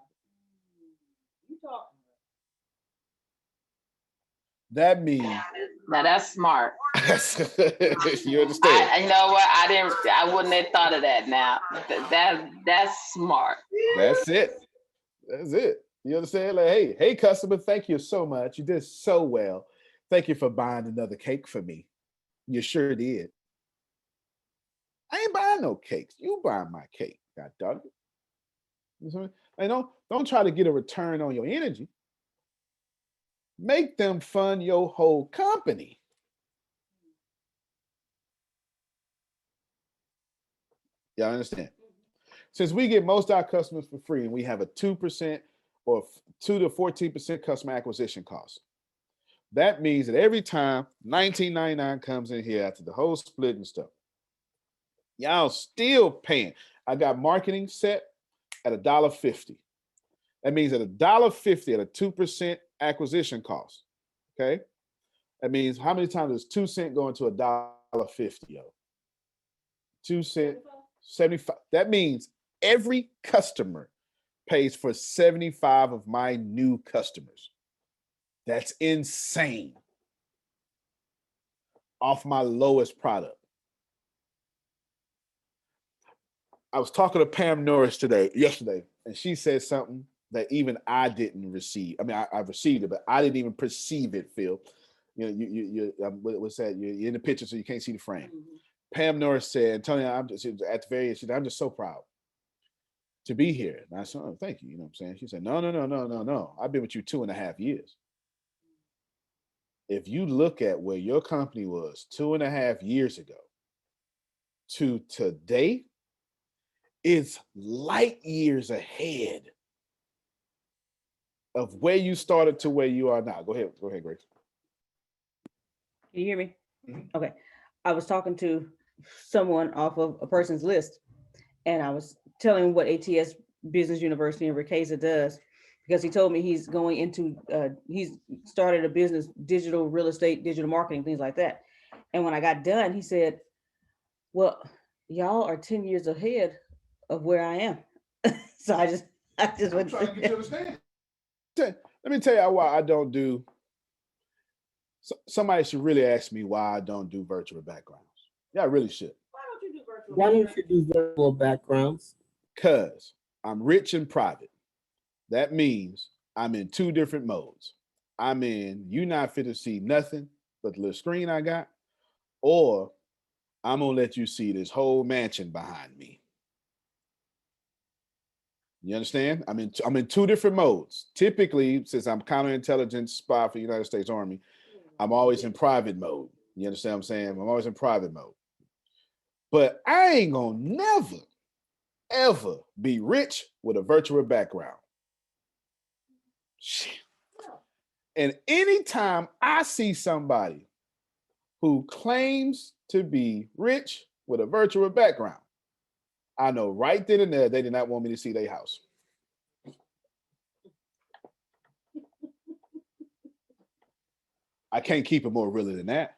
You talking. That means now that's smart. You understand? You know what? I wouldn't have thought of that now. That's smart. That's it. That's it. You understand? Like, hey, customer, thank you so much. You did so well. Thank you for buying another cake for me. You sure did. I ain't buying no cakes. You buying my cake, god dog it. You know what I mean? And don't try to get a return on your energy. Make them fund your whole company. Y'all understand? Since we get most of our customers for free and we have a 2% or 2 to 14% customer acquisition cost, that means that every time $19.99 comes in here after the whole split and stuff, y'all still paying. I got marketing set at $1.50. That means at $1.50 at a 2% acquisition cost. Okay. That means how many times does 2 cents go into $1.50? Yo, 2 cents, 75. That means every customer pays for 75 of my new customers. That's insane. Off my lowest product. I was talking to Pam Norris yesterday, and she said something that even I didn't receive. I mean, I received it, but I didn't even perceive it, Phil. You know, what's that? You're in the picture, so you can't see the frame. Mm-hmm. Pam Norris said, Antonio, at the very end, she said, I'm just so proud to be here. And I said, oh, thank you. You know what I'm saying? She said, no. I've been with you 2.5 years. If you look at where your company was 2.5 years ago to today, it's light years ahead of where you started to where you are now. Go ahead, Grace. Can you hear me? Mm-hmm. Okay. I was talking to someone off of a person's list, and I was telling him what ATS Business University in Ricasa does, because he told me he's going into, he's started a business, digital real estate, digital marketing, things like that. And when I got done, he said, well, y'all are 10 years ahead of where I am. So I just went trying to get you to understand. Let me tell you why I don't do. Somebody should really ask me why I don't do virtual backgrounds. Yeah, I really should. Why don't you do virtual backgrounds? Because I'm rich and private. That means I'm in 2 different modes. I'm in you not fit to see nothing but the little screen I got, or I'm gonna let you see this whole mansion behind me. You understand? I'm in 2 different modes. Typically, since I'm counterintelligence spy for the United States Army, I'm always in private mode. You understand what I'm saying? I'm always in private mode. But I ain't gonna never, ever be rich with a virtual background. Shit. And anytime I see somebody who claims to be rich with a virtual background, I know right then and there they did not want me to see their house. I can't keep it more realer than that.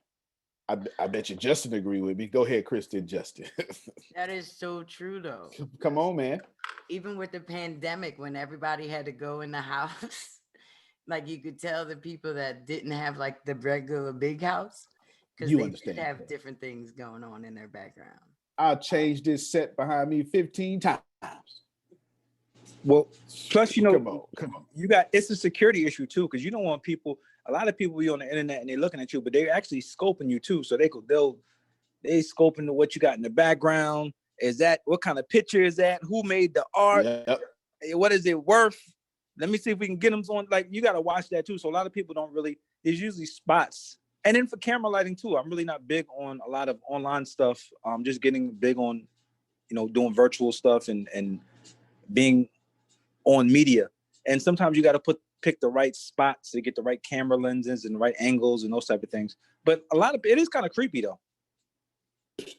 I bet you Justin agree with me. Go ahead, Kristen, Justin. That is so true, though. Come on, man. Even with the pandemic, when everybody had to go in the house, like you could tell the people that didn't have like the regular big house, because they did have different things going on in their background. I'll change this set behind me 15 times. Well, plus, you know, come on. You got, it's a security issue too, because you don't want people, a lot of people be on the internet and they're looking at you, but they're actually scoping you too. So they scoping what you got in the background. Is that, what kind of picture is that? Who made the art? Yep. What is it worth? Let me see if we can get them on. Like, you got to watch that too. So a lot of people don't really, there's usually spots. And then for camera lighting too, I'm really not big on a lot of online stuff. I'm just getting big on, you know, doing virtual stuff and being on media. And sometimes you got to pick the right spots to get the right camera lenses and the right angles and those type of things. But it is kind of creepy though.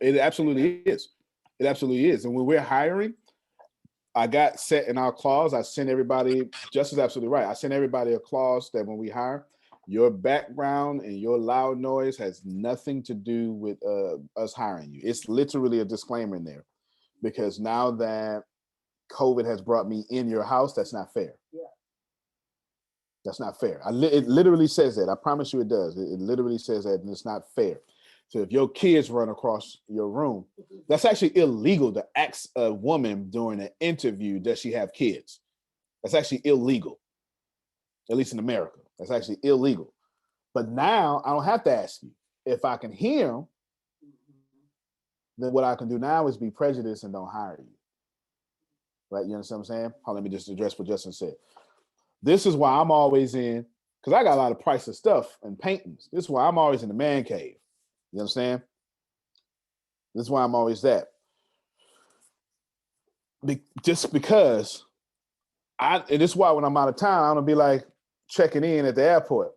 It absolutely is. It absolutely is. And when we're hiring, I got set in our clause. I send everybody, Justin's absolutely right. I send everybody a clause that when we hire, your background and your loud noise has nothing to do with us hiring you. It's literally a disclaimer in there, because now that COVID has brought me in your house, that's not fair. Yeah. That's not fair. It literally says that. I promise you it does. It literally says that, and it's not fair. So if your kids run across your room, that's actually illegal to ask a woman during an interview, does she have kids? That's actually illegal, at least in America. That's actually illegal. But now I don't have to ask you. If I can hear them, then what I can do now is be prejudiced and don't hire you. Right? You understand what I'm saying? Let me just address what Justin said. This is why I'm always in, because I got a lot of priceless stuff and paintings. This is why I'm always in the man cave. You understand? This is why I'm always that. Just because and this is why when I'm out of town, I'm gonna be like checking in at the airport.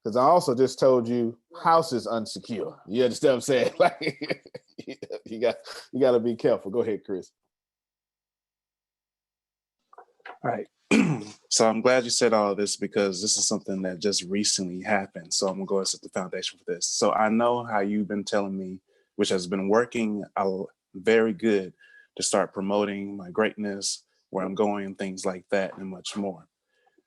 Because I also just told you house is unsecure. You understand what I'm saying? Like you got to be careful. Go ahead, Chris. All right. So I'm glad you said all of this because this is something that just recently happened. So I'm gonna go and set the foundation for this. So I know how you've been telling me, which has been working very good to start promoting my greatness, where I'm going and things like that and much more.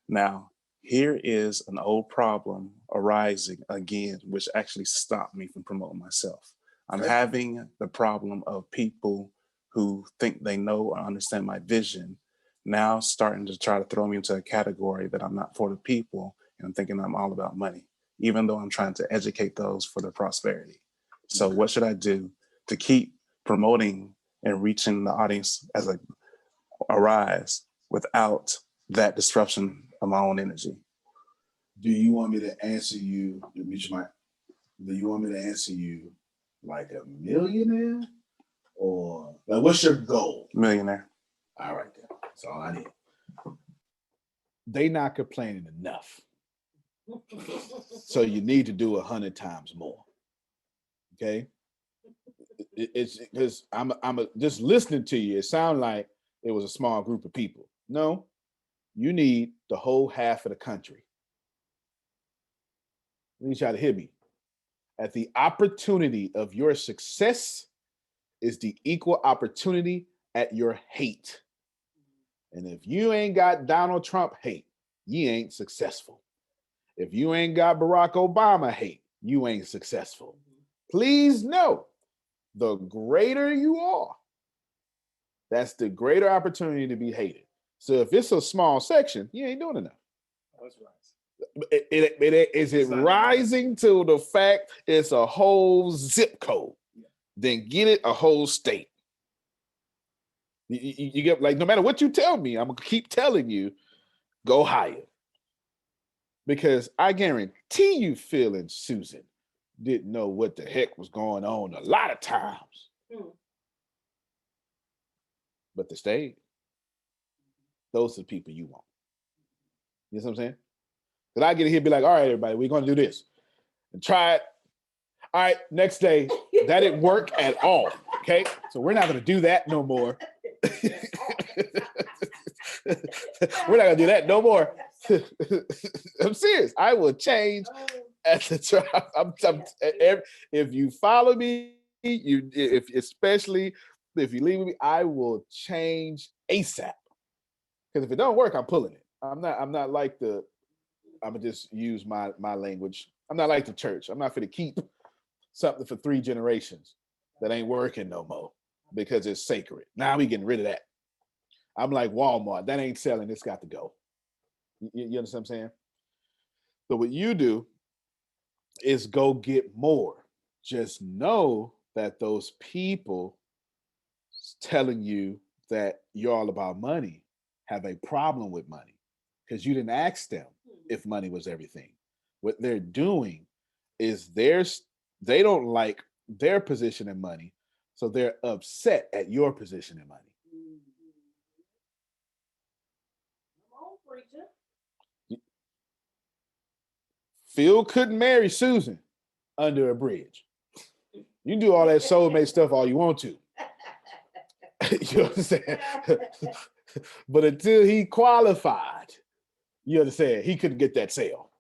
Now, here is an old problem arising again, which actually stopped me from promoting myself. I'm having the problem of people who think they know or understand my vision now starting to try to throw me into a category that I'm not for the people and thinking I'm all about money, even though I'm trying to educate those for their prosperity. So what should I do to keep promoting and reaching the audience as a rise without that disruption of my own energy? Do you want me to answer you, do you want me to answer you like a millionaire? Or like what's your goal? Millionaire. All right, then. That's all I need. They not complaining enough. So you need to do 100 times more. Okay? It's because I'm just listening to you. It sounded like it was a small group of people. No, you need the whole half of the country. Let me try to hear me. At the opportunity of your success is the equal opportunity at your hate. And if you ain't got Donald Trump hate, you ain't successful. If you ain't got Barack Obama hate, you ain't successful. Please know, the greater you are, that's the greater opportunity to be hated. So if it's a small section, you ain't doing enough. That's right. Is it rising to the fact it's a whole zip code? Then get it a whole state. You get, like, no matter what you tell me, I'm gonna keep telling you, go higher. Because I guarantee you, Phil and Susan didn't know what the heck was going on a lot of times. But they stayed. Those are the people you want. You know what I'm saying? Because I get here and be like, all right, everybody, we're gonna do this. And try it. All right, next day, that didn't work at all. Okay. So we're not gonna do that no more. We're not gonna do that no more. I'm serious. I will change at the time. If you follow me, especially if you leave me, I will change ASAP. Because if it don't work, I'm pulling it. I'm not like I'm gonna just use my language. I'm not like the church. I'm not gonna keep something for 3 generations that ain't working no more because it's sacred. Now we getting rid of that. I'm like Walmart. That ain't selling. It's got to go. You understand what I'm saying? So what you do is go get more. Just know that those people telling you that you're all about money have a problem with money because you didn't ask them if money was everything. What they're doing is they don't like their position in money, so they're upset at your position in money. Phil couldn't marry Susan under a bridge. You can do all that soulmate stuff all you want to. You understand? But until he qualified, you understand, he couldn't get that sale.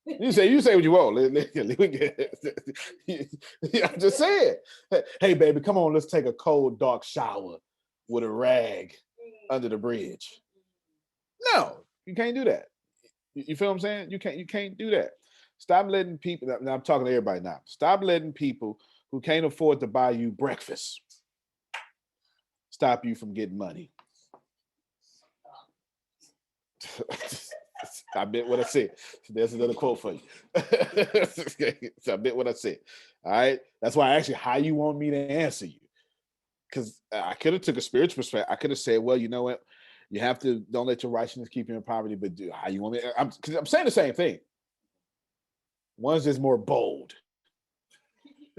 You say what you want. I'm just saying. Hey, baby, come on, let's take a cold, dark shower with a rag under the bridge. No, you can't do that. You feel what I'm saying? You can't do that. Stop letting people. Now I'm talking to everybody now. Stop letting people who can't afford to buy you breakfast stop you from getting money. I bet what I said. There's another quote for you. So I bet what I said. All right. That's why I asked you how you want me to answer you. Because I could have took a spiritual perspective. I could have said, well, you know what? You have to don't let your righteousness keep you in poverty, but do how you want me. I'm saying the same thing. One's just more bold.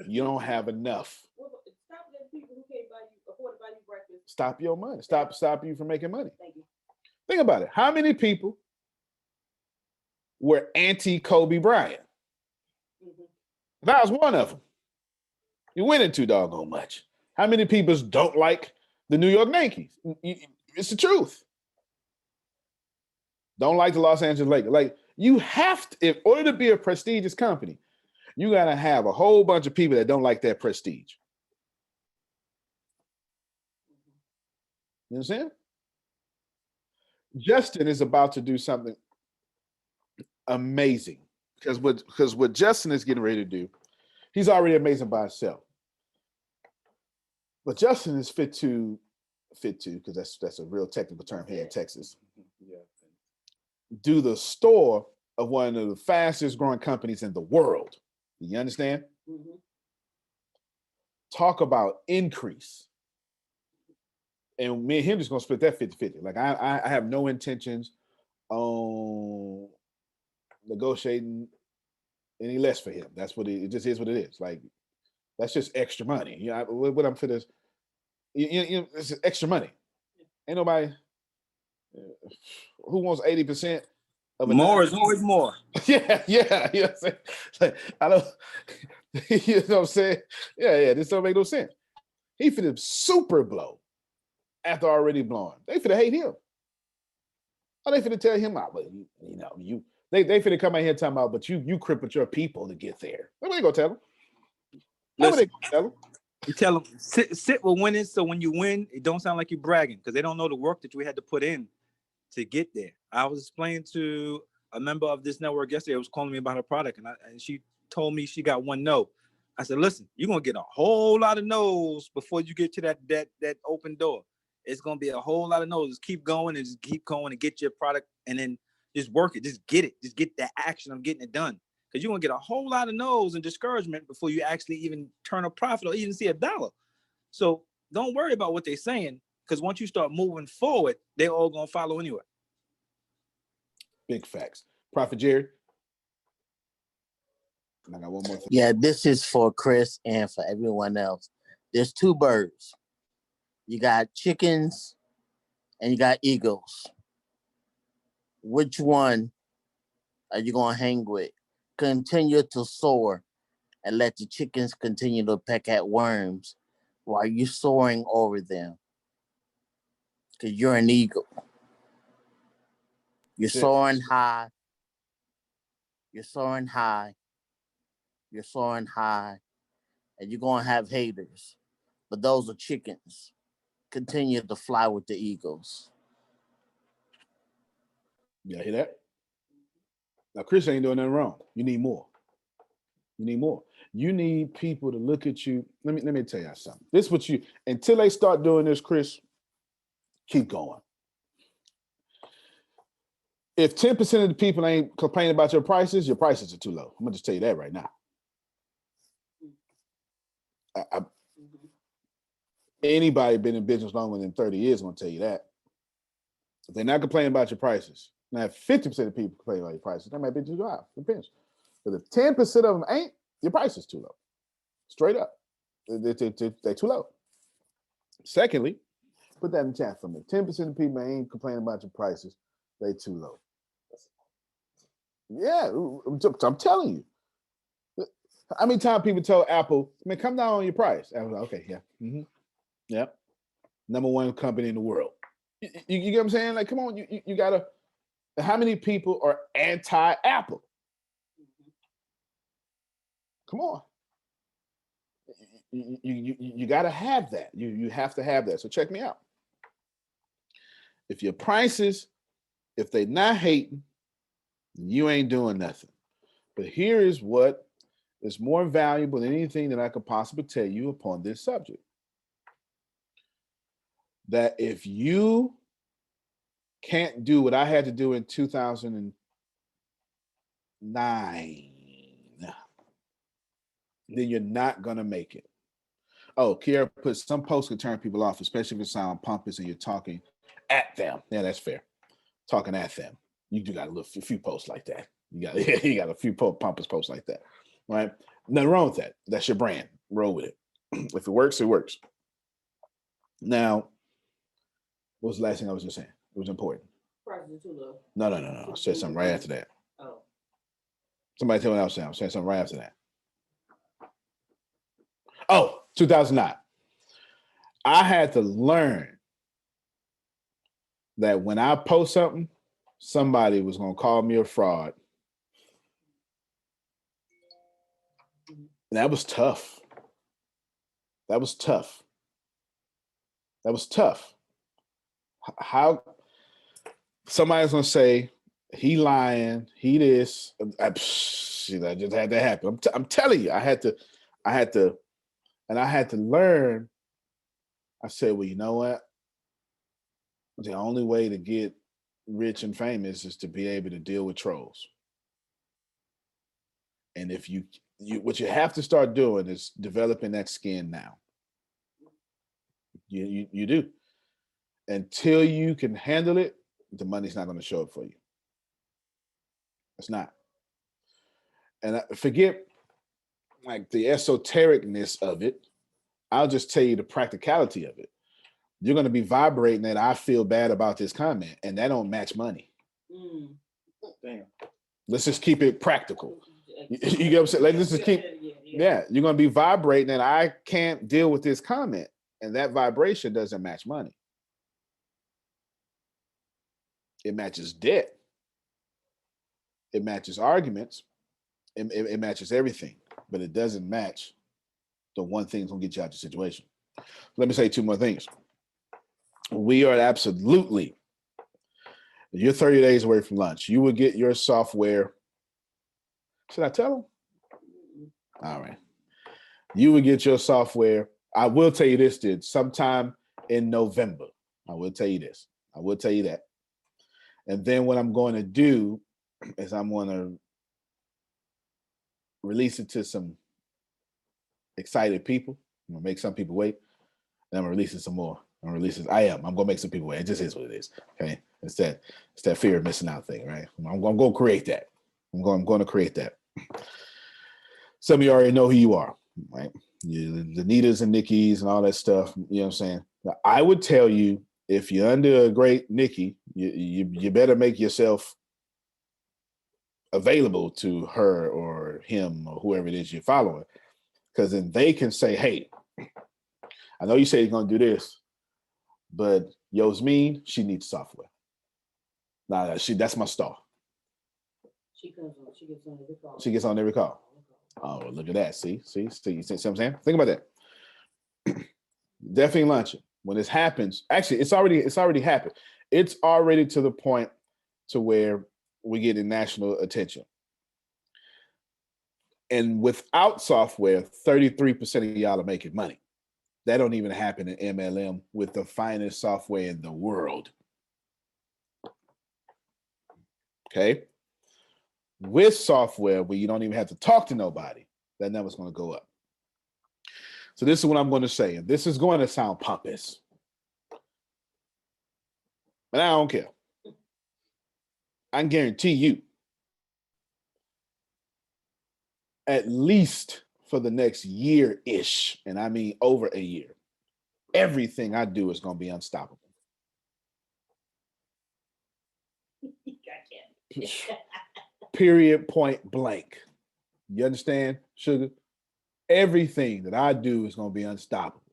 You don't have enough. Stop letting people who can't afford to buy you breakfast. Stop your money. Stop you from making money. Thank you. Think about it. How many people were anti-Kobe Bryant? That was one of them. You went into doggone much. How many people don't like the New York Yankees? It's the truth. Don't like the Los Angeles Lakers. Like, you have to, in order to be a prestigious company, you got to have a whole bunch of people that don't like that prestige. You understand? Justin is about to do something amazing because what Justin is getting ready to do, he's already amazing by himself. But Justin is fit to because that's a real technical term here in Texas. Do the store of one of the fastest growing companies in the world. You understand? Mm-hmm. Talk about increase. And me and him just gonna split that 50-50. Like I have no intentions on negotiating any less for him. That's what it just is what it is. Like, that's just extra money. You know, what I'm for this, it's extra money. Ain't nobody who wants 80% of more is always more. Yeah. You know what I'm saying? Like, I don't, you know what I'm saying? Yeah, this don't make no sense. He finna super blow after already blowing. They finna hate him. Or they finna tell him out, but they finna come out here talking about, but you crippled your people to get there. What are they gonna tell him? What are they gonna tell him? You tell them sit with winning, so when you win, it don't sound like you're bragging because they don't know the work that we had to put in to get there. I was explaining to a member of this network yesterday who was calling me about her product, and she told me she got one no. I said, listen, you're gonna get a whole lot of no's before you get to that open door. It's gonna be a whole lot of no's. Just keep going and just keep going and get your product, and then just work it. Just get it. Just get the action of getting it done. Because you're gonna get a whole lot of no's and discouragement before you actually even turn a profit or even see $1. So don't worry about what they're saying, because once you start moving forward, they're all gonna follow anyway. Big facts. Prophet Jerry. And I got one more thing. Yeah, this is for Chris and for everyone else. There's two birds. You got chickens and you got eagles. Which one are you going to hang with? Continue to soar and let the chickens continue to peck at worms while you're soaring over them. Because you're an eagle. You're soaring high. You're soaring high. You're soaring high. And you're going to have haters. But those are chickens. Continue to fly with the eagles. Yeah, hear that? Now, Chris ain't doing nothing wrong. You need more. You need more. You need people to look at you. Let me tell you something. This is what you, until they start doing this, Chris, keep going. If 10% of the people ain't complaining about your prices are too low. I'm gonna just tell you that right now. Anybody been in business longer than 30 years gonna tell you that. If they're not complaining about your prices, now if 50% of people complain about your prices, that might be too high. Depends. But if 10% of them ain't, your price is too low. Straight up. They're too low. Secondly, put that in the chat for me. 10% of people ain't complaining about your prices, they too low. Yeah, I'm telling you. How many times people tell Apple, man, come down on your price? I was like, okay, yeah. Mm-hmm. Yep. Number one company in the world. You get what I'm saying? Like, come on, you gotta. How many people are anti-Apple? Come on. You gotta have that. You have to have that. So check me out. If your prices, if they not hating, you ain't doing nothing. But here is what is more valuable than anything that I could possibly tell you upon this subject. That if you can't do what I had to do in 2009, then you're not going to make it. Oh, Kiara put some posts can turn people off, especially if it sounds pompous and you're talking at them. Yeah, that's fair. Talking at them. You do got a few posts like that. You got a few pompous posts like that, right? Nothing wrong with that. That's your brand. Roll with it. If it works, it works. Now, what was the last thing I was just saying? It was important. No. I said something right after that. Oh. Somebody tell me what I was saying. I was saying something right after that. Oh, 2009. I had to learn that when I post something, somebody was going to call me a fraud. And that was tough. How somebody's going to say, he lying, he this. I just had that happen. I'm telling you, I had to learn. I said, well, you know what? The only way to get rich and famous is to be able to deal with trolls. And if you what you have to start doing is developing that skin now. You do. Until you can handle it, the money's not going to show up for you. It's not. And forget like the esotericness of it. I'll just tell you the practicality of it. You're going to be vibrating that I feel bad about this comment, and that don't match money. Damn. Let's just keep it practical. You get what I'm saying? Like, let's just keep, yeah, you're going to be vibrating that I can't deal with this comment, and that vibration doesn't match money. It matches debt. It matches arguments. It matches everything, but it doesn't match the one thing that's going to get you out of the situation. Let me say two more things. We are absolutely, you're 30 days away from launch. You will get your software. Should I tell them? All right. You will get your software. I will tell you this, dude, sometime in November. I will tell you this. I will tell you that. And then what I'm going to do is I'm going to release it to some excited people. I'm going to make some people wait. And I'm going to release it some more. I'm going to make some people wait. It just is what it is. Okay. It's that fear of missing out thing, right? I'm going to go create that. I'm going to create that. Some of you already know who you are, right? The Nitas and Nickies and all that stuff. You know what I'm saying? Now, I would tell you, if you're under a great Nikki, you better make yourself available to her or him or whoever it is you're following. Because then they can say, hey, I know you say you're going to do this, but Yasmin, she needs software. Nah, that's my star. She gets on every call. She gets on every call. Oh, look at that. See what I'm saying? Think about that. Definitely launching. When this happens, actually, it's already happened. It's already to the point to where we're getting national attention. And without software, 33% of y'all are making money. That don't even happen in MLM with the finest software in the world. Okay? With software where you don't even have to talk to nobody, that number's going to go up. So this is what I'm going to say, and this is going to sound pompous, but I don't care. I can guarantee you, at least for the next year-ish, and I mean over a year, everything I do is going to be unstoppable. Period, point blank. You understand, Sugar? Everything that I do is going to be unstoppable.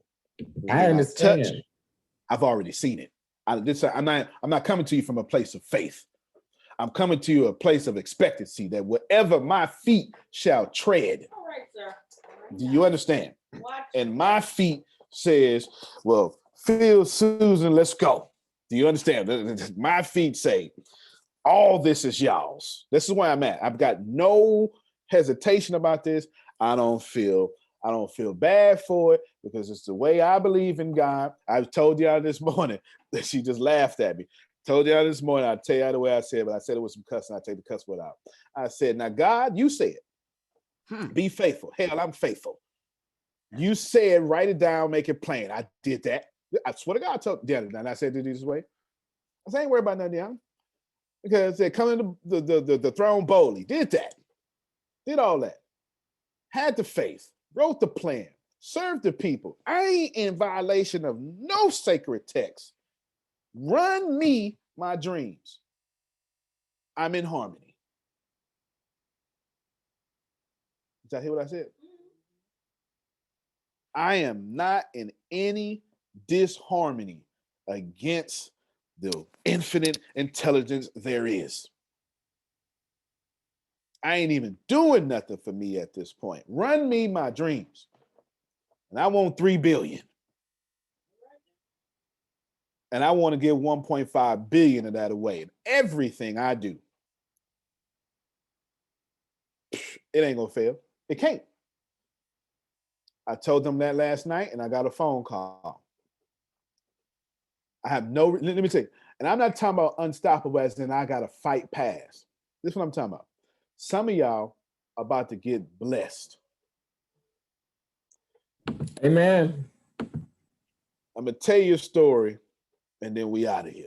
I understand. I've already seen it. I'm not coming to you from a place of faith. I'm coming to you a place of expectancy that wherever my feet shall tread. All right, sir. Do you understand? And my feet says, well, Phil, Susan, let's go. Do you understand? My feet say, all this is y'all's. This is where I'm at. I've got no hesitation about this, I don't feel bad for it because it's the way I believe in God. I told y'all this morning that she just laughed at me. Told y'all this morning, I'll tell y'all the way I said it, but I said it with some cussing. I take the cuss word out. I said, now God, you said, be faithful. Hell, I'm faithful. You said, write it down, make it plain. I did that. I swear to God, I told Deanna, and I said, do this way. I said, I ain't worried about nothing, young. Because they come in the throne boldly. Did that. Did all that. Had the faith. Wrote the plan. Served the people. I ain't in violation of no sacred text. Run me my dreams. I'm in harmony. Did y'all hear what I said? I am not in any disharmony against the infinite intelligence there is. I ain't even doing nothing for me at this point. Run me my dreams. And I want 3 billion. And I want to give 1.5 billion of that away. And everything I do, it ain't gonna fail. It can't. I told them that last night and I got a phone call. I have no, let me tell you, and I'm not talking about unstoppable as in I got a fight pass. This is what I'm talking about. Some of y'all are about to get blessed. Amen. I'm gonna tell you a story and then we out of here.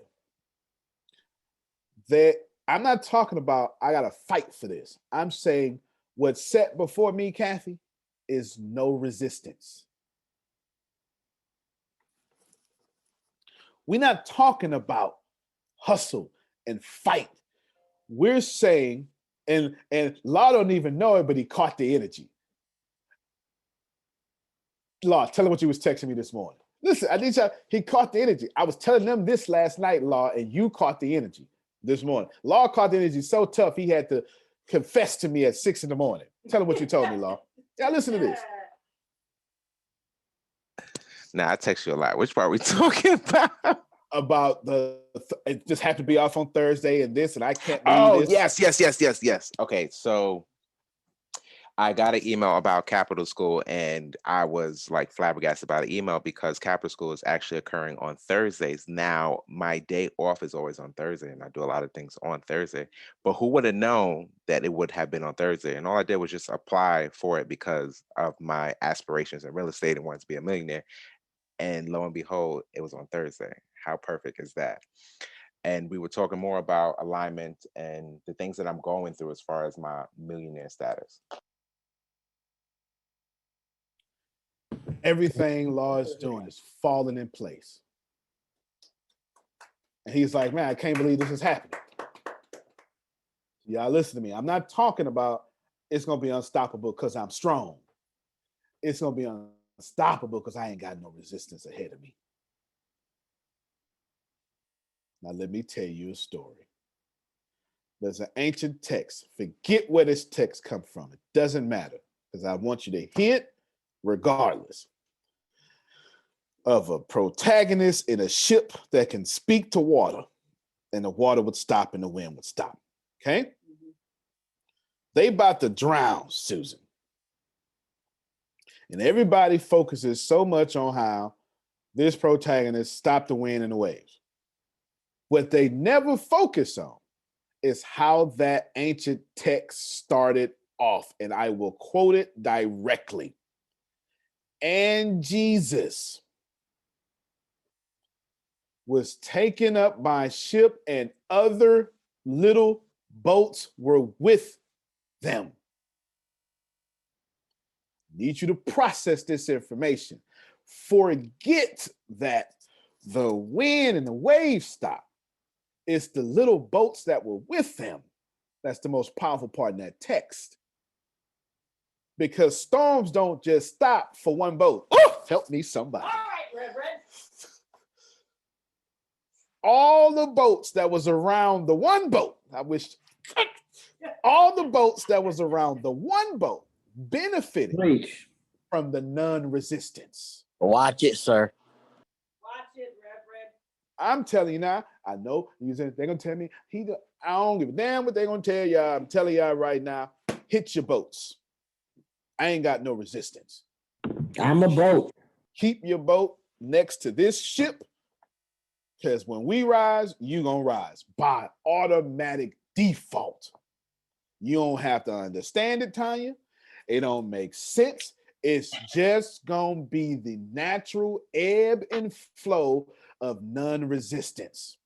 That I'm not talking about I gotta fight for this. I'm saying what's set before me, Kathy, is no resistance. We're not talking about hustle and fight. We're saying, and Law don't even know it, but he caught the energy. Law, tell him what you was texting me this morning. Listen, I need y'all, he caught the energy. I was telling them this last night, Law, and you caught the energy this morning. Law caught the energy so tough he had to confess to me at 6 a.m. Tell him what you told me, Law. Yeah, listen to this. Nah, I text you a lot. Which part are we talking about? About it just had to be off on Thursday and this, and I can't believe this. Yes. Okay, so I got an email about Capital School, and I was like flabbergasted about the email because Capital School is actually occurring on Thursdays. Now, my day off is always on Thursday, and I do a lot of things on Thursday. But who would have known that it would have been on Thursday? And all I did was just apply for it because of my aspirations in real estate and wanting to be a millionaire. And lo and behold, it was on Thursday. How perfect is that? And we were talking more about alignment and the things that I'm going through as far as my millionaire status. Everything Law is doing is falling in place. And he's like, man, I can't believe this is happening. Y'all listen to me. I'm not talking about it's going to be unstoppable because I'm strong. It's going to be unstoppable because I ain't got no resistance ahead of me. Now, let me tell you a story. There's an ancient text. Forget where this text comes from. It doesn't matter because I want you to hear it regardless. Of a protagonist in a ship that can speak to water, and the water would stop and the wind would stop. Okay? Mm-hmm. They about to drown, Susan. And everybody focuses so much on how this protagonist stopped the wind and the waves. What they never focus on is how that ancient text started off. And I will quote it directly. And Jesus was taken up by a ship and other little boats were with them. Need you to process this information. Forget that the wind and the waves stop. It's the little boats that were with them. That's the most powerful part in that text. Because storms don't just stop for one boat. Oh, help me somebody. All right, Reverend. All the boats that was around the one boat, all the boats that was around the one boat benefited from the non-resistance. Watch it, sir. Watch it, Reverend. I'm telling you now, I know they're going to tell me, I don't give a damn what they're going to tell y'all. I'm telling y'all right now, hit your boats. I ain't got no resistance. I'm a boat. Keep your boat next to this ship, because when we rise, you gonna rise by automatic default. You don't have to understand it, Tanya. It don't make sense. It's just gonna be the natural ebb and flow of non-resistance.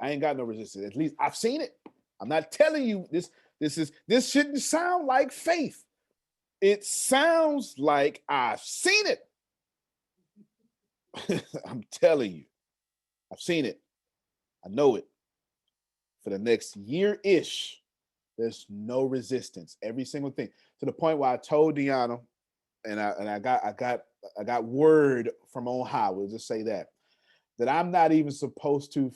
I ain't got no resistance. At least I've seen it. I'm not telling you this. This shouldn't sound like faith. It sounds like I've seen it. I'm telling you, I've seen it. I know it. For the next year-ish, there's no resistance. Every single thing, to the point where I told Deanna, and I got word from on high. We'll just say that I'm not even supposed to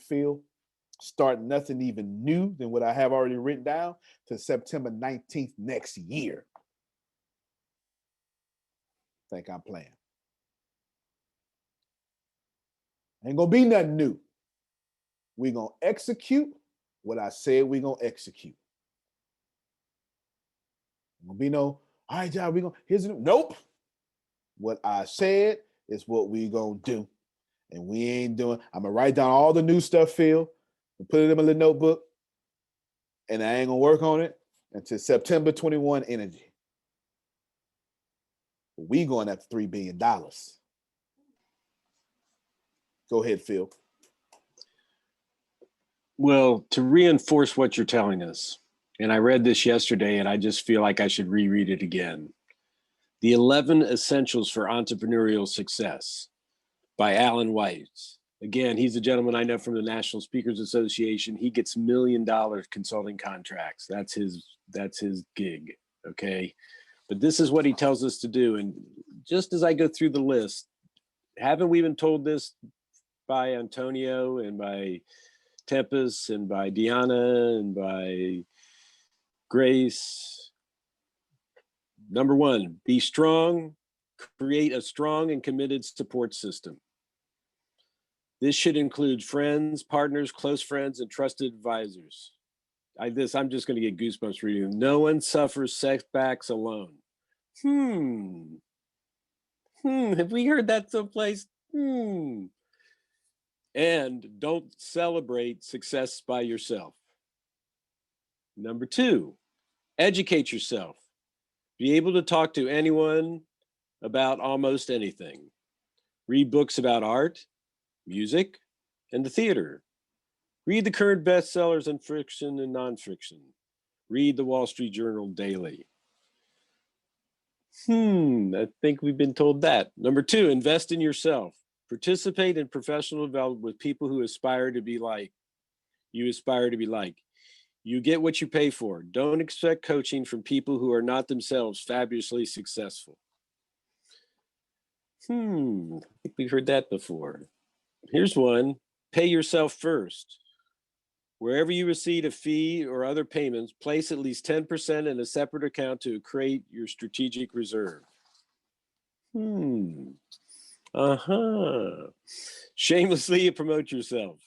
start nothing even new than what I have already written down to September 19th next year. Think I'm playing. Ain't gonna be nothing new. We gonna execute what I said we gonna execute. Gonna be no, all right, y'all, nope. What I said is what we gonna do. And we ain't doing, I'm gonna write down all the new stuff, Phil, and put it in my little notebook. And I ain't gonna work on it until September 21 energy. We going after $3 billion. Go ahead, Phil. Well, to reinforce what you're telling us, and I read this yesterday and I just feel like I should reread it again. The 11 Essentials for Entrepreneurial Success by Alan Weiss. Again, he's a gentleman I know from the National Speakers Association. He gets $1 million consulting contracts. That's his gig, okay? But this is what he tells us to do. And just as I go through the list, haven't we been told this by Antonio and by Tempest and by Deanna and by Grace? Number one, be strong, create a strong and committed support system. This should include friends, partners, close friends, and trusted advisors. I'm just going to get goosebumps reading them. No one suffers setbacks alone. Have we heard that someplace? And don't celebrate success by yourself. Number two, educate yourself. Be able to talk to anyone about almost anything. Read books about art, music, and the theater. Read the current bestsellers in fiction and nonfiction. Read the Wall Street Journal daily. I think we've been told that. Number two, invest in yourself. Participate in professional development with people who aspire to be like you aspire to be like. You get what you pay for. Don't expect coaching from people who are not themselves fabulously successful. I think we've heard that before. Here's one. Pay yourself first. Wherever you receive a fee or other payments, place at least 10% in a separate account to create your strategic reserve. Shamelessly promote yourself.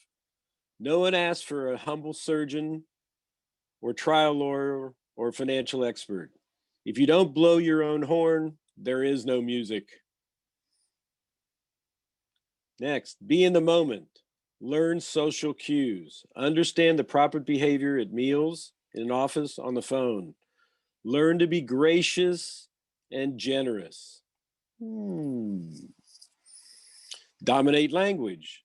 No one asks for a humble surgeon or trial lawyer or financial expert. If you don't blow your own horn, there is no music. Next, be in the moment. Learn social cues. Understand the proper behavior at meals, in an office, on the phone. Learn to be gracious and generous. Dominate language.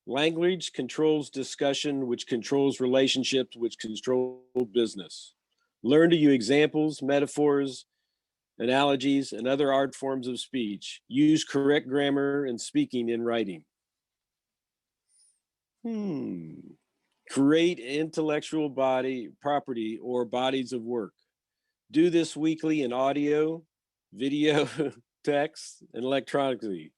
Language controls discussion, which controls relationships, which control business. Learn to use examples, metaphors, analogies, and other art forms of speech. Use correct grammar and speaking in writing. Create intellectual property or bodies of work. Do this weekly in audio, video, text, and electronically.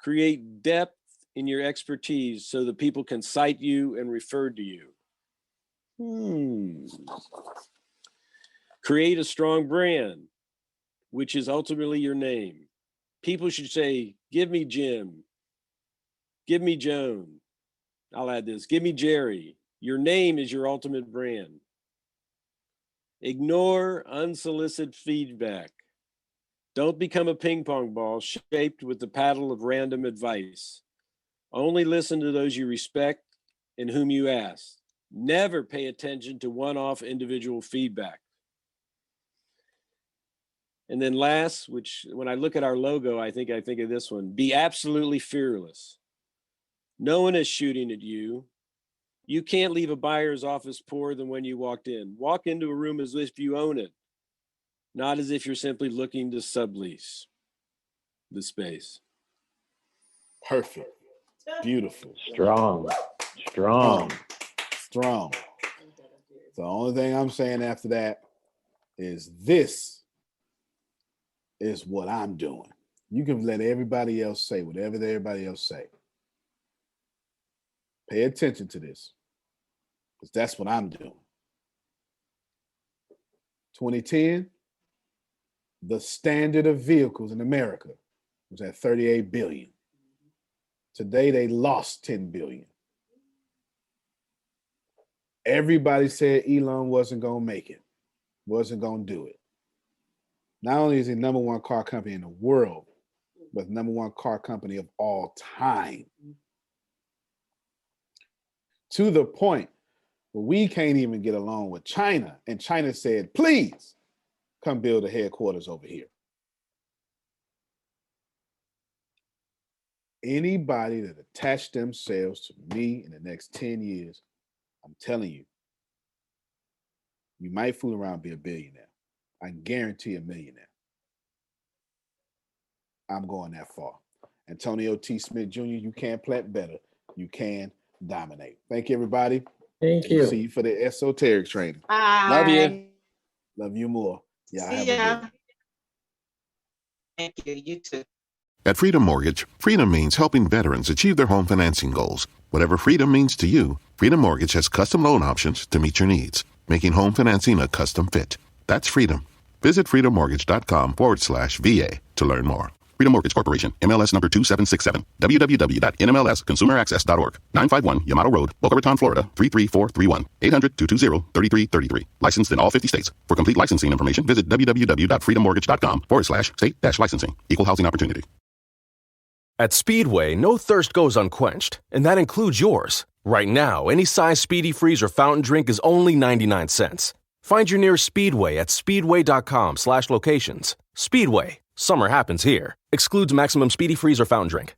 Create depth in your expertise so that people can cite you and refer to you. Create a strong brand, which is ultimately your name. People should say, give me Jim, give me Joan. I'll add this, give me Jerry, Your name is your ultimate brand. Ignore unsolicited feedback. Don't become a ping pong ball shaped with the paddle of random advice. Only listen to those you respect and whom you ask. Never pay attention to one-off individual feedback. And then last, which when I look at our logo, I think of this one. Be absolutely fearless. No one is shooting at you. You can't leave a buyer's office poorer than when you walked in. Walk into a room as if you own it, not as if you're simply looking to sublease the space. Perfect. Beautiful. Strong. The only thing I'm saying after that is this is what I'm doing. You can let everybody else say whatever everybody else say. Pay attention to this, because that's what I'm doing. 2010, the standard of vehicles in America was at 38 billion. Today, they lost 10 billion. Everybody said Elon wasn't going to make it, wasn't going to do it. Not only is he number one car company in the world, but number one car company of all time. To the point where we can't even get along with China. And China said, please come build a headquarters over here. Anybody that attached themselves to me in the next 10 years, I'm telling you, you might fool around and be a billionaire. I can guarantee a millionaire. I'm going that far. Antonio T. Smith Jr., you can plant better. You can dominate. Thank you, everybody. Thank you. See you for the esoteric training. Bye. Love you. Love you more. Yeah, See ya. Thank you. You too. At Freedom Mortgage, freedom means helping veterans achieve their home financing goals. Whatever freedom means to you, Freedom Mortgage has custom loan options to meet your needs, making home financing a custom fit. That's freedom. Visit freedommortgage.com/VA to learn more. Freedom Mortgage Corporation, MLS number 2767, www.nmlsconsumeraccess.org, 951 Yamato Road, Boca Raton, Florida, 33431, 800-220-3333. Licensed in all 50 states. For complete licensing information, visit www.freedommortgage.com/state-licensing. Equal housing opportunity. At Speedway, no thirst goes unquenched, and that includes yours. Right now, any size Speedy Freeze or fountain drink is only 99 cents. Find your nearest Speedway at speedway.com/locations. Speedway. Summer happens here. Excludes maximum Speedy Freeze or fountain drink.